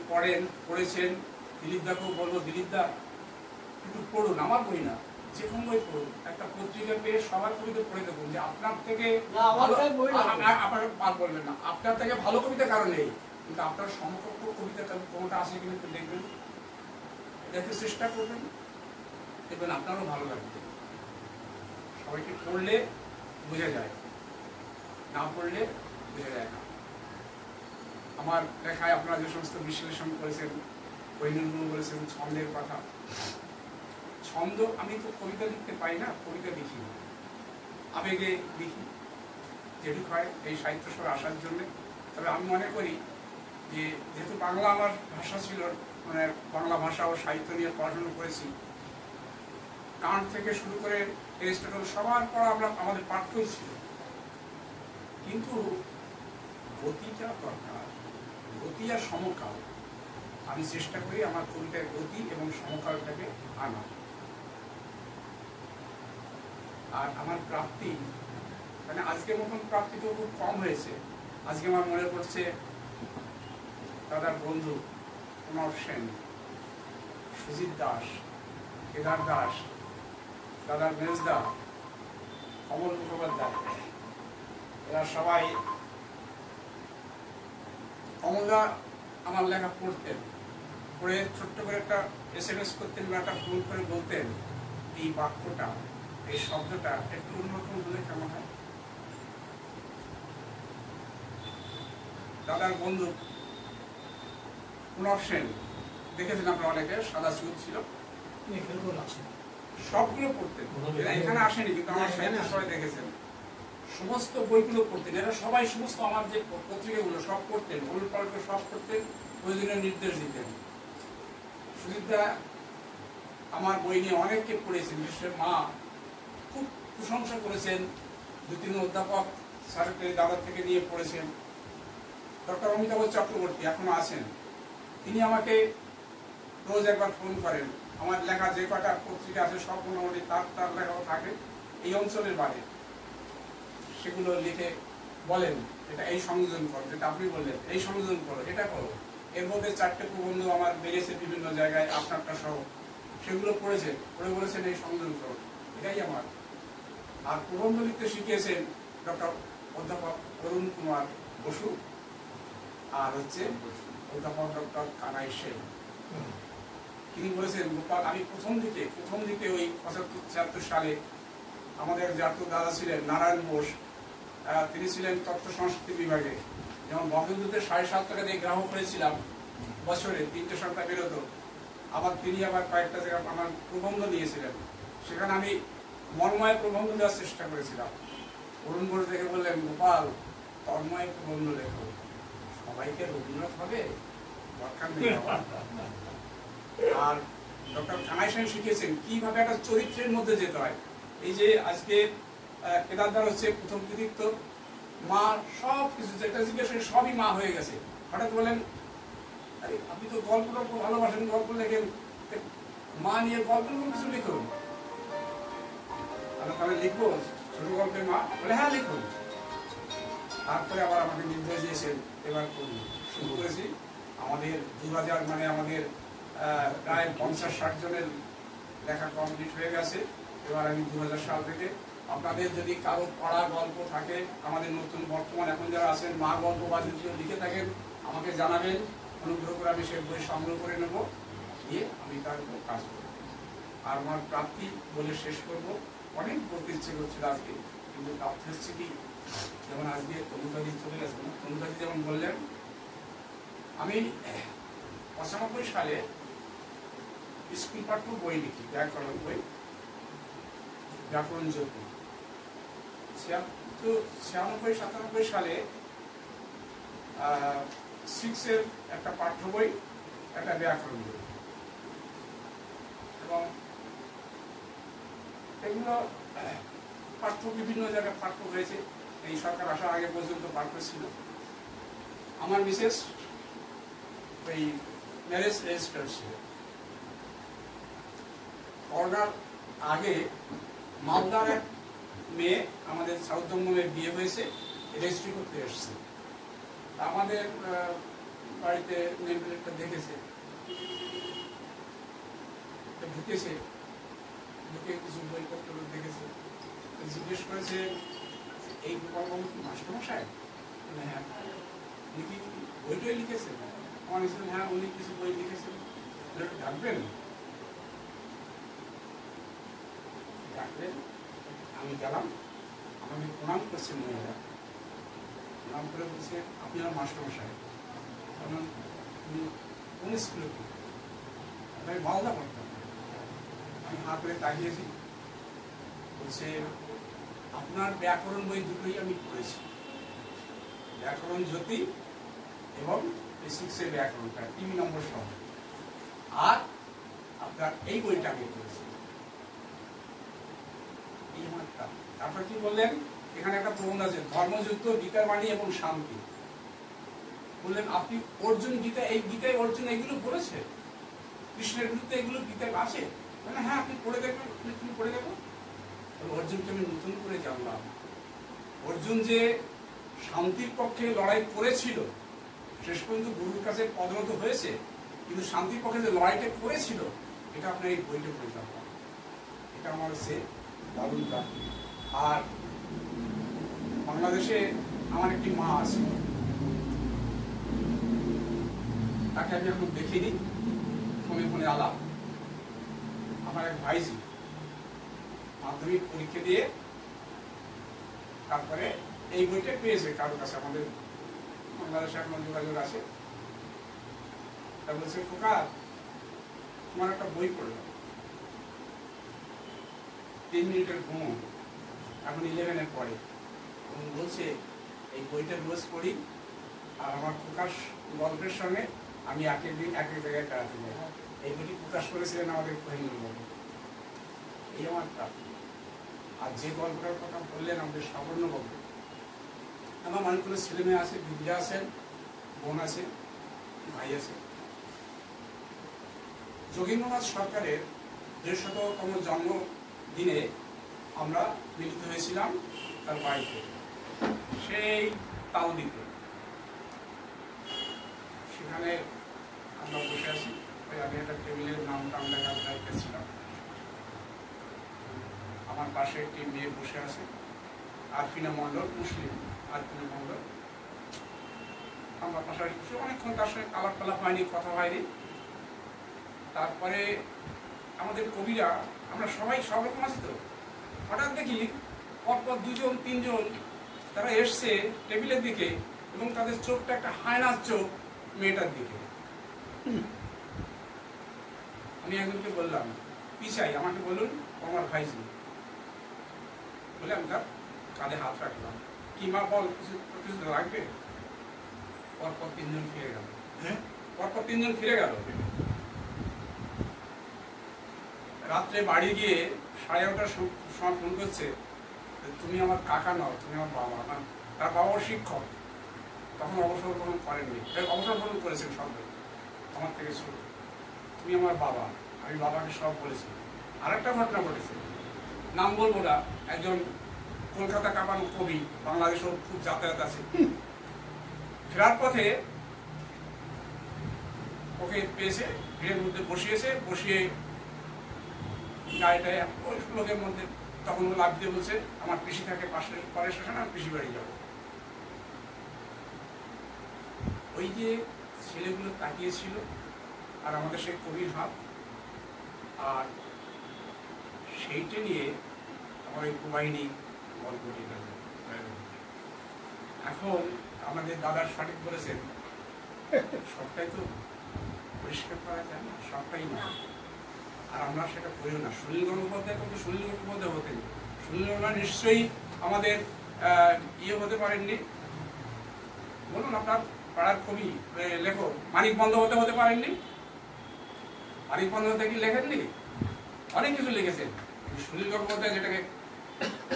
পড়েছেন, দিলীপ দাকেও বলবো, দিলীপ দা একটু পড়ুন, আমার বই না, যে কোনো বই পড়ুন, একটা পত্রিকা পেয়ে সবার কবিতা পড়ে দেখুন, যে আপনার থেকে আর বলবেন না, আপনার থেকে ভালো কবিতা কারণ নেই, কিন্তু আপনার সমকক্ষ কবিতা কোনটা আছে কিনা একটু দেখবেন, দেখতে চেষ্টা করবেন, দেখবেন আপনারও ভালো লাগবে। সবাইকে পড়লে বোঝা যায়, না পড়লে বোঝা যায় না। আমার লেখায় আপনারা যে সমস্ত বিশ্লেষণ করেছেন, ঐনির্মূল বলেছেন ছন্দের কথা, ছন্দ, আমি তো কবিতা লিখতে পারি না, কবিতা লিখি, আবেগে লিখি, যেটুকু হয় এই সাহিত্য সভায় আসার জন্য। তবে আমি মনে করি যে যেহেতু বাংলা আমার ভাষা ছিল, মানে বাংলা ভাষা ও সাহিত্য নিয়ে পড়াশোনা করেছি, কান্ট থেকে শুরু করে এরিস্টটল সবার পর আমাদের পাঠ্যই ছিল, কিন্তু গতিটা দরকার, গতি আর সমকাল। আমি চেষ্টা করি আমার কবিতার গতি এবং সমকালটাকে আনা। আর আমার প্রাপ্তি, মানে আজকের মতন প্রাপ্তি তো খুব কম হয়েছে। আজকে আমার মনে পড়ছে দাদার বন্ধু প্রণব সেন, সুজিত দাস, কেদার দাস, দাদার মেজদা, কমল মুখোপাধ্যায়, এরা সবাই, কমলদা আমার লেখা পড়তেন, পড়ে ছোট্ট করে একটা SMS করতেন বা একটা ফোন করে বলতেন, এই বাক্যটা, এই শব্দটা একটু অন্যরকম হলে কেমন হয়। দাদার বন্ধু প্রণব সেন, দেখেছেন আপনারা অনেকে, সাদা চুল ছিল, সবগুলো পড়তেন, এখানে আসেনি কিন্তু আমার সাহিত্য সবাই দেখেছেন, সমস্ত বইগুলো পড়তেন। এরা সবাই সমস্ত আমার যে পত্রিকাগুলো সব পড়তেন, ভুল পাল্ট সব পড়তেন, প্রয়োজনীয় নির্দেশ দিতেন। সুজিতদা আমার বই নিয়ে অনেককে পড়েছেন, বিশেষ মা খুব প্রশংসা করেছেন, 2-3 অধ্যাপক স্যারকে দাদার থেকে নিয়ে পড়েছেন। ডক্টর অমিতাভ চক্রবর্তী এখনো আছেন, তিনি আমাকে রোজ একবার ফোন করেন, আমার লেখা যে কটা পত্রিকা আছে সব মোটামুটি তার লেখাও থাকে এই অঞ্চলের বাইরে, সেগুলো লিখে বলেন এটা এই সংযোজন করো, যেটা আপনি বললেন এই সংযোজন করো, এটা করো। এর মধ্যে 4টে প্রবন্ধ আমার বেরিয়েছে বিভিন্ন জায়গায়, আপনারটা সহ, সেগুলো পড়েছেন, পড়ে বলেছেন এই সংযোজন করো, এটাই আমার। আর প্রবন্ধ লিখতে শিখিয়েছেন ডক্টর অধ্যাপক অরুণ কুমার বসু, আর হচ্ছে অধ্যাপক ডক্টর কানাই সেন। তিনি বলেছেন, গোপাল, আমি প্রথম দিকে ওই 75-76 সালে আমাদের জাতীয় দাদা ছিলেন নারায়ণ বোস, তিনি ছিলেন তথ্য সংস্কৃতি বিভাগে। যেমন বঙ্গবন্ধুদের 7.5 টাকা দিয়ে গ্রাহক হয়েছিলাম, বছরে 3টে সংখ্যা বেরোত। আবার তিনি আবার কয়েকটা জায়গায় আমার প্রবন্ধ নিয়েছিলেন, সেখানে আমি মর্ময় প্রবন্ধ দেওয়ার চেষ্টা করেছিলাম। অরুণ ঘোষ দেখে বললেন, গোপাল, তন্ময় প্রবন্ধ লেখো, সবাইকে রবীন্দ্রনাথ হবে, দরকার নেই। আর ডক্টর কানাই সেন শিখিয়েছেন কিভাবে একটা চরিত্রের মধ্যে যেতে হয়। এই যে আজকে কেদারদার হচ্ছে প্রথম কৃতিত্ব, মা সব কিছু যেটা জিজ্ঞেস সবই মা হয়ে গেছে। হঠাৎ বলেন, আরে আপনি তো গল্পটা খুব ভালোবাসেন, গল্প লেখেন, মা নিয়ে গল্প কিছু লিখুন। তাহলে লিখবো ছোট গল্পের মা? বলে হ্যাঁ লিখুন। তারপরে আবার আমাকে নির্দেশ দিয়েছেন এবার শুরু করেছি। আমাদের 2000 মানে আমাদের প্রায় 50-60 জনের লেখা কমপ্লিট হয়ে গেছে। এবার আমি 2000 সাল থেকে আপনাদের যদি কারো পড়া গল্প থাকে, আমাদের নতুন বর্তমান এখন যারা আছেন মা গল্প বা যদি লিখে থাকেন আমাকে জানাবেন, অনুগ্রহ করে আমি সেই বই সংগ্রহ করে নেব, দিয়ে আমি তার উপর কাজ করব। আর আমার প্রাপ্তি বলে শেষ করব, অনেক বলতে ইচ্ছে করছিল আজকে, কিন্তু প্রাপ্তি হচ্ছে কি, যেমন আজকে তনুদাদি চলে গেছেন, তনুদাদি যেমন বললেন, আমি 95 সালে স্কুল পাঠ্য বই লিখি, ব্যাকরণ বই, ব্যাকরণ জ্যোতি। 96-97 সালে 6-এর একটা পাঠ্য বই, একটা ব্যাকরণ বই, এবং এগুলো পাঠ্য বিভিন্ন জায়গায় পাঠ্য হয়েছে। এই সরকার আসার আগে পর্যন্ত পাঠ্য ছিল। আমার বিশেষ ওই ম্যারেজ রেজিস্টার ছিল। করোনার আগে মালদার এক মেয়ে আমাদের সাউথ দমদমে বিয়ে হয়েছে, রেজিস্ট্রি করতে এসছে। আমাদের বাড়িতে নেম প্লেটটা দেখেছে, ঢুকেছে, ঢুকে কিছু বইপত্র দেখেছে, জিজ্ঞেস করেছে এই গোপালবাবু কি মাস্টারমশাই? হ্যাঁ। উনি কি বইটাই লিখেছেন? আমার বলছিলেন হ্যাঁ উনি কিছু বই লিখেছেন, ডাকবেন? ডাকবেন। আমি গেলাম, আমাকে প্রণাম করছেন মহিলা, প্রণাম করে বলছে আপনি আমার মাস্টারমশাই। কোন স্কুলে আমি মালদা পড়তাম। আমি হাঁ করে তাকিয়েছি, বলছে আপনার ব্যাকরণ বই দুটোই আমি পড়েছি, ব্যাকরণ জ্যোতি এবং 6-এর ব্যাকরণটা 3 নম্বর সহ, আর আপনার এই বইটা আমি পড়েছি। তারপর কি বললেন, এখানে একটা প্রবন্ধ আছে, ধর্মযুদ্ধ, গীতার বাণী এবং শান্তি। বললেন আপনি অর্জুন গীতা, এই গীতায় অর্জুন এগুলো বলেছে, কৃষ্ণের বিরুদ্ধে এগুলো গীতায় আছে? হ্যাঁ আপনি পড়ে দেখবেন। তুমি পড়ে দেখো। অর্জুনকে আমি নতুন করে জানলাম, অর্জুন যে শান্তির পক্ষে লড়াই করেছিল, শেষ পর্যন্ত গুরুর কাছে পদনত হয়েছে, কিন্তু শান্তির পক্ষে যে লড়াইটা করেছিল এটা আপনার এই বইটা পড়ে জানলাম। এটা আমার হচ্ছে দারুণ প্রাপ্তি। আর বাংলাদেশে আমার একটি মা আছে, তাকে আমি এখন দেখিনি, ফোনে ফোনে আলাপ। আমার এক ভাইজি মাধ্যমিক পরীক্ষা দিয়ে তারপরে এই বইটা পেয়েছে কারোর কাছে, আমাদের বাংলাদেশে এখন যোগাযোগ আছে। তা বলছে খোকা তোমার একটা বই পড়লাম, 3 মিনিটের ভ্রমণ, এখন 11-এর পরে, এবং বলছে এই বইটা রোজ পড়ি, আর আমার প্রকাশ গল্পের সঙ্গে আমি এক এক দিন এক এক জায়গায় বেড়াতে যাই। এই বইটি প্রকাশ করেছিলেন আমাদের কোহিনুরবাবু। এই আমার প্রাপ্তি। আর যে গল্পটার কথা বললেন আমাদের সাবর্ণবাবু, আমার অনেকগুলো ছেলে মেয়ে আছে, দিদিরা আছেন, বোন আছে, ভাই আছে। যোগীন্দ্রনাথ সরকারের 150তম জন্মদিনে আমরা মিলিত হয়েছিলাম তার বাড়িতে, সেই তালদিতে। সেখানে আমরা বসে আছি, আমি একটা টেবিলের নাম টাম লেখার দায়িত্বে ছিলাম। আমার পাশে একটি মেয়ে বসে আছে, আরফিনা মণ্ডল, মুসলিম আরফিনা মণ্ডল। আমরা পাশাপাশি বসে অনেকক্ষণ তার সঙ্গে আলাপ টালাপ হয়নি, কথা হয়নি। তারপরে আমাদের কবিরা, আমরা সবাই সব রকম আছি তো, হঠাৎ দেখি পরপর 2-3 তারা এসছে টেবিলের দিকে, এবং তাদের চোখটা একটা হায়নার চোখ মেয়েটার দিকে। আমি একজনকে বললাম পিছাই, আমাকে বলুন আমার ভাইজি। বলে আমি তার কাঁধে হাত রাখলাম, কি মা বল কিছু কিছু লাগবে? পরপর 3 জন ফিরে গেল, পরপর 3 জন ফিরে গেল। রাত্রে বাড়ি গিয়ে 11:30টার সময় ফোন করছে, তুমি আমার কাকা নও, তুমি আমার বাবা। না, তার বাবা শিক্ষক, তখন অবসর গ্রহণ করেননি, অবসর গ্রহণ করেছেন সব আমার থেকে ছোট। তুমি আমার বাবা, আমি বাবাকে সব বলেছি। আর একটা ঘটনা ঘটেছে, নাম বলবো না, একজন কলকাতা কাঁপানো কবি, বাংলাদেশেও খুব যাতায়াত আছে। ফেরার পথে ওকে পেয়েছে, ভিড়ের মধ্যে বসিয়ে গাড়িটায় ওই লোকের মধ্যে, তখন ও লাভ দিয়ে বলছে আমার পিসি থাকে পরের স্টেশনে, আমি পিসি বাড়ি যাবো। ওই যে ছেলেগুলো তাকিয়েছিল আর আমাদের সেই কবির হাত, আর সেইটা নিয়ে আমার এই কুবাহিনী গল্পটি গেল। এখন আমাদের দাদা সঠিক বলেছেন, সবটাই তো পরিষ্কার করা যায় না, সবটাই না, আর আমরা সেটা করিও না। সুনীল গঙ্গোপাধ্যায় কিন্তু সুনীল গঙ্গোপাধ্যায় হতেন, সুনীল গঙ্গোপাধ্যায় নিশ্চয়ই আমাদের ইয়ে হতে পারেননি। বলুন আপনার পাড়ার কবি লেখক মানিক বন্দ্যোপাধ্যায় হতে পারেননি? মানিক বন্দ্যোপাধ্যায় কি লেখেননি? অনেক কিছু লিখেছেন। সুনীল গঙ্গোপাধ্যায় যেটাকে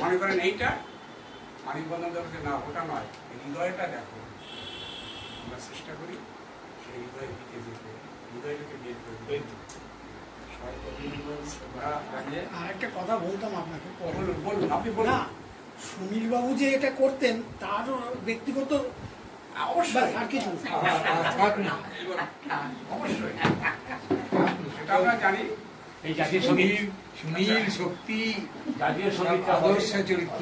মনে করেন এইটা, মানিক বন্দ্যোপাধ্যায় না, ওটা নয়, হৃদয়টা দেখো। আমরা চেষ্টা করি সেই হৃদয়ের দিকে যেতে, হৃদয়টাকে বের করে।
আর একটা কথা বলতাম আপনাকে,
বলুন আপনি বলুন।
না, সুনীল বাবু যে এটা করতেন তার ব্যক্তিগত
অবশ্যই
আর কিছু
অবশ্যই সেটা আমরা জানি।
এই জাতীয় সঙ্গীত,
সুনীল শক্তি,
জাতীয় সঙ্গীত
আদর্শ চরিত্র।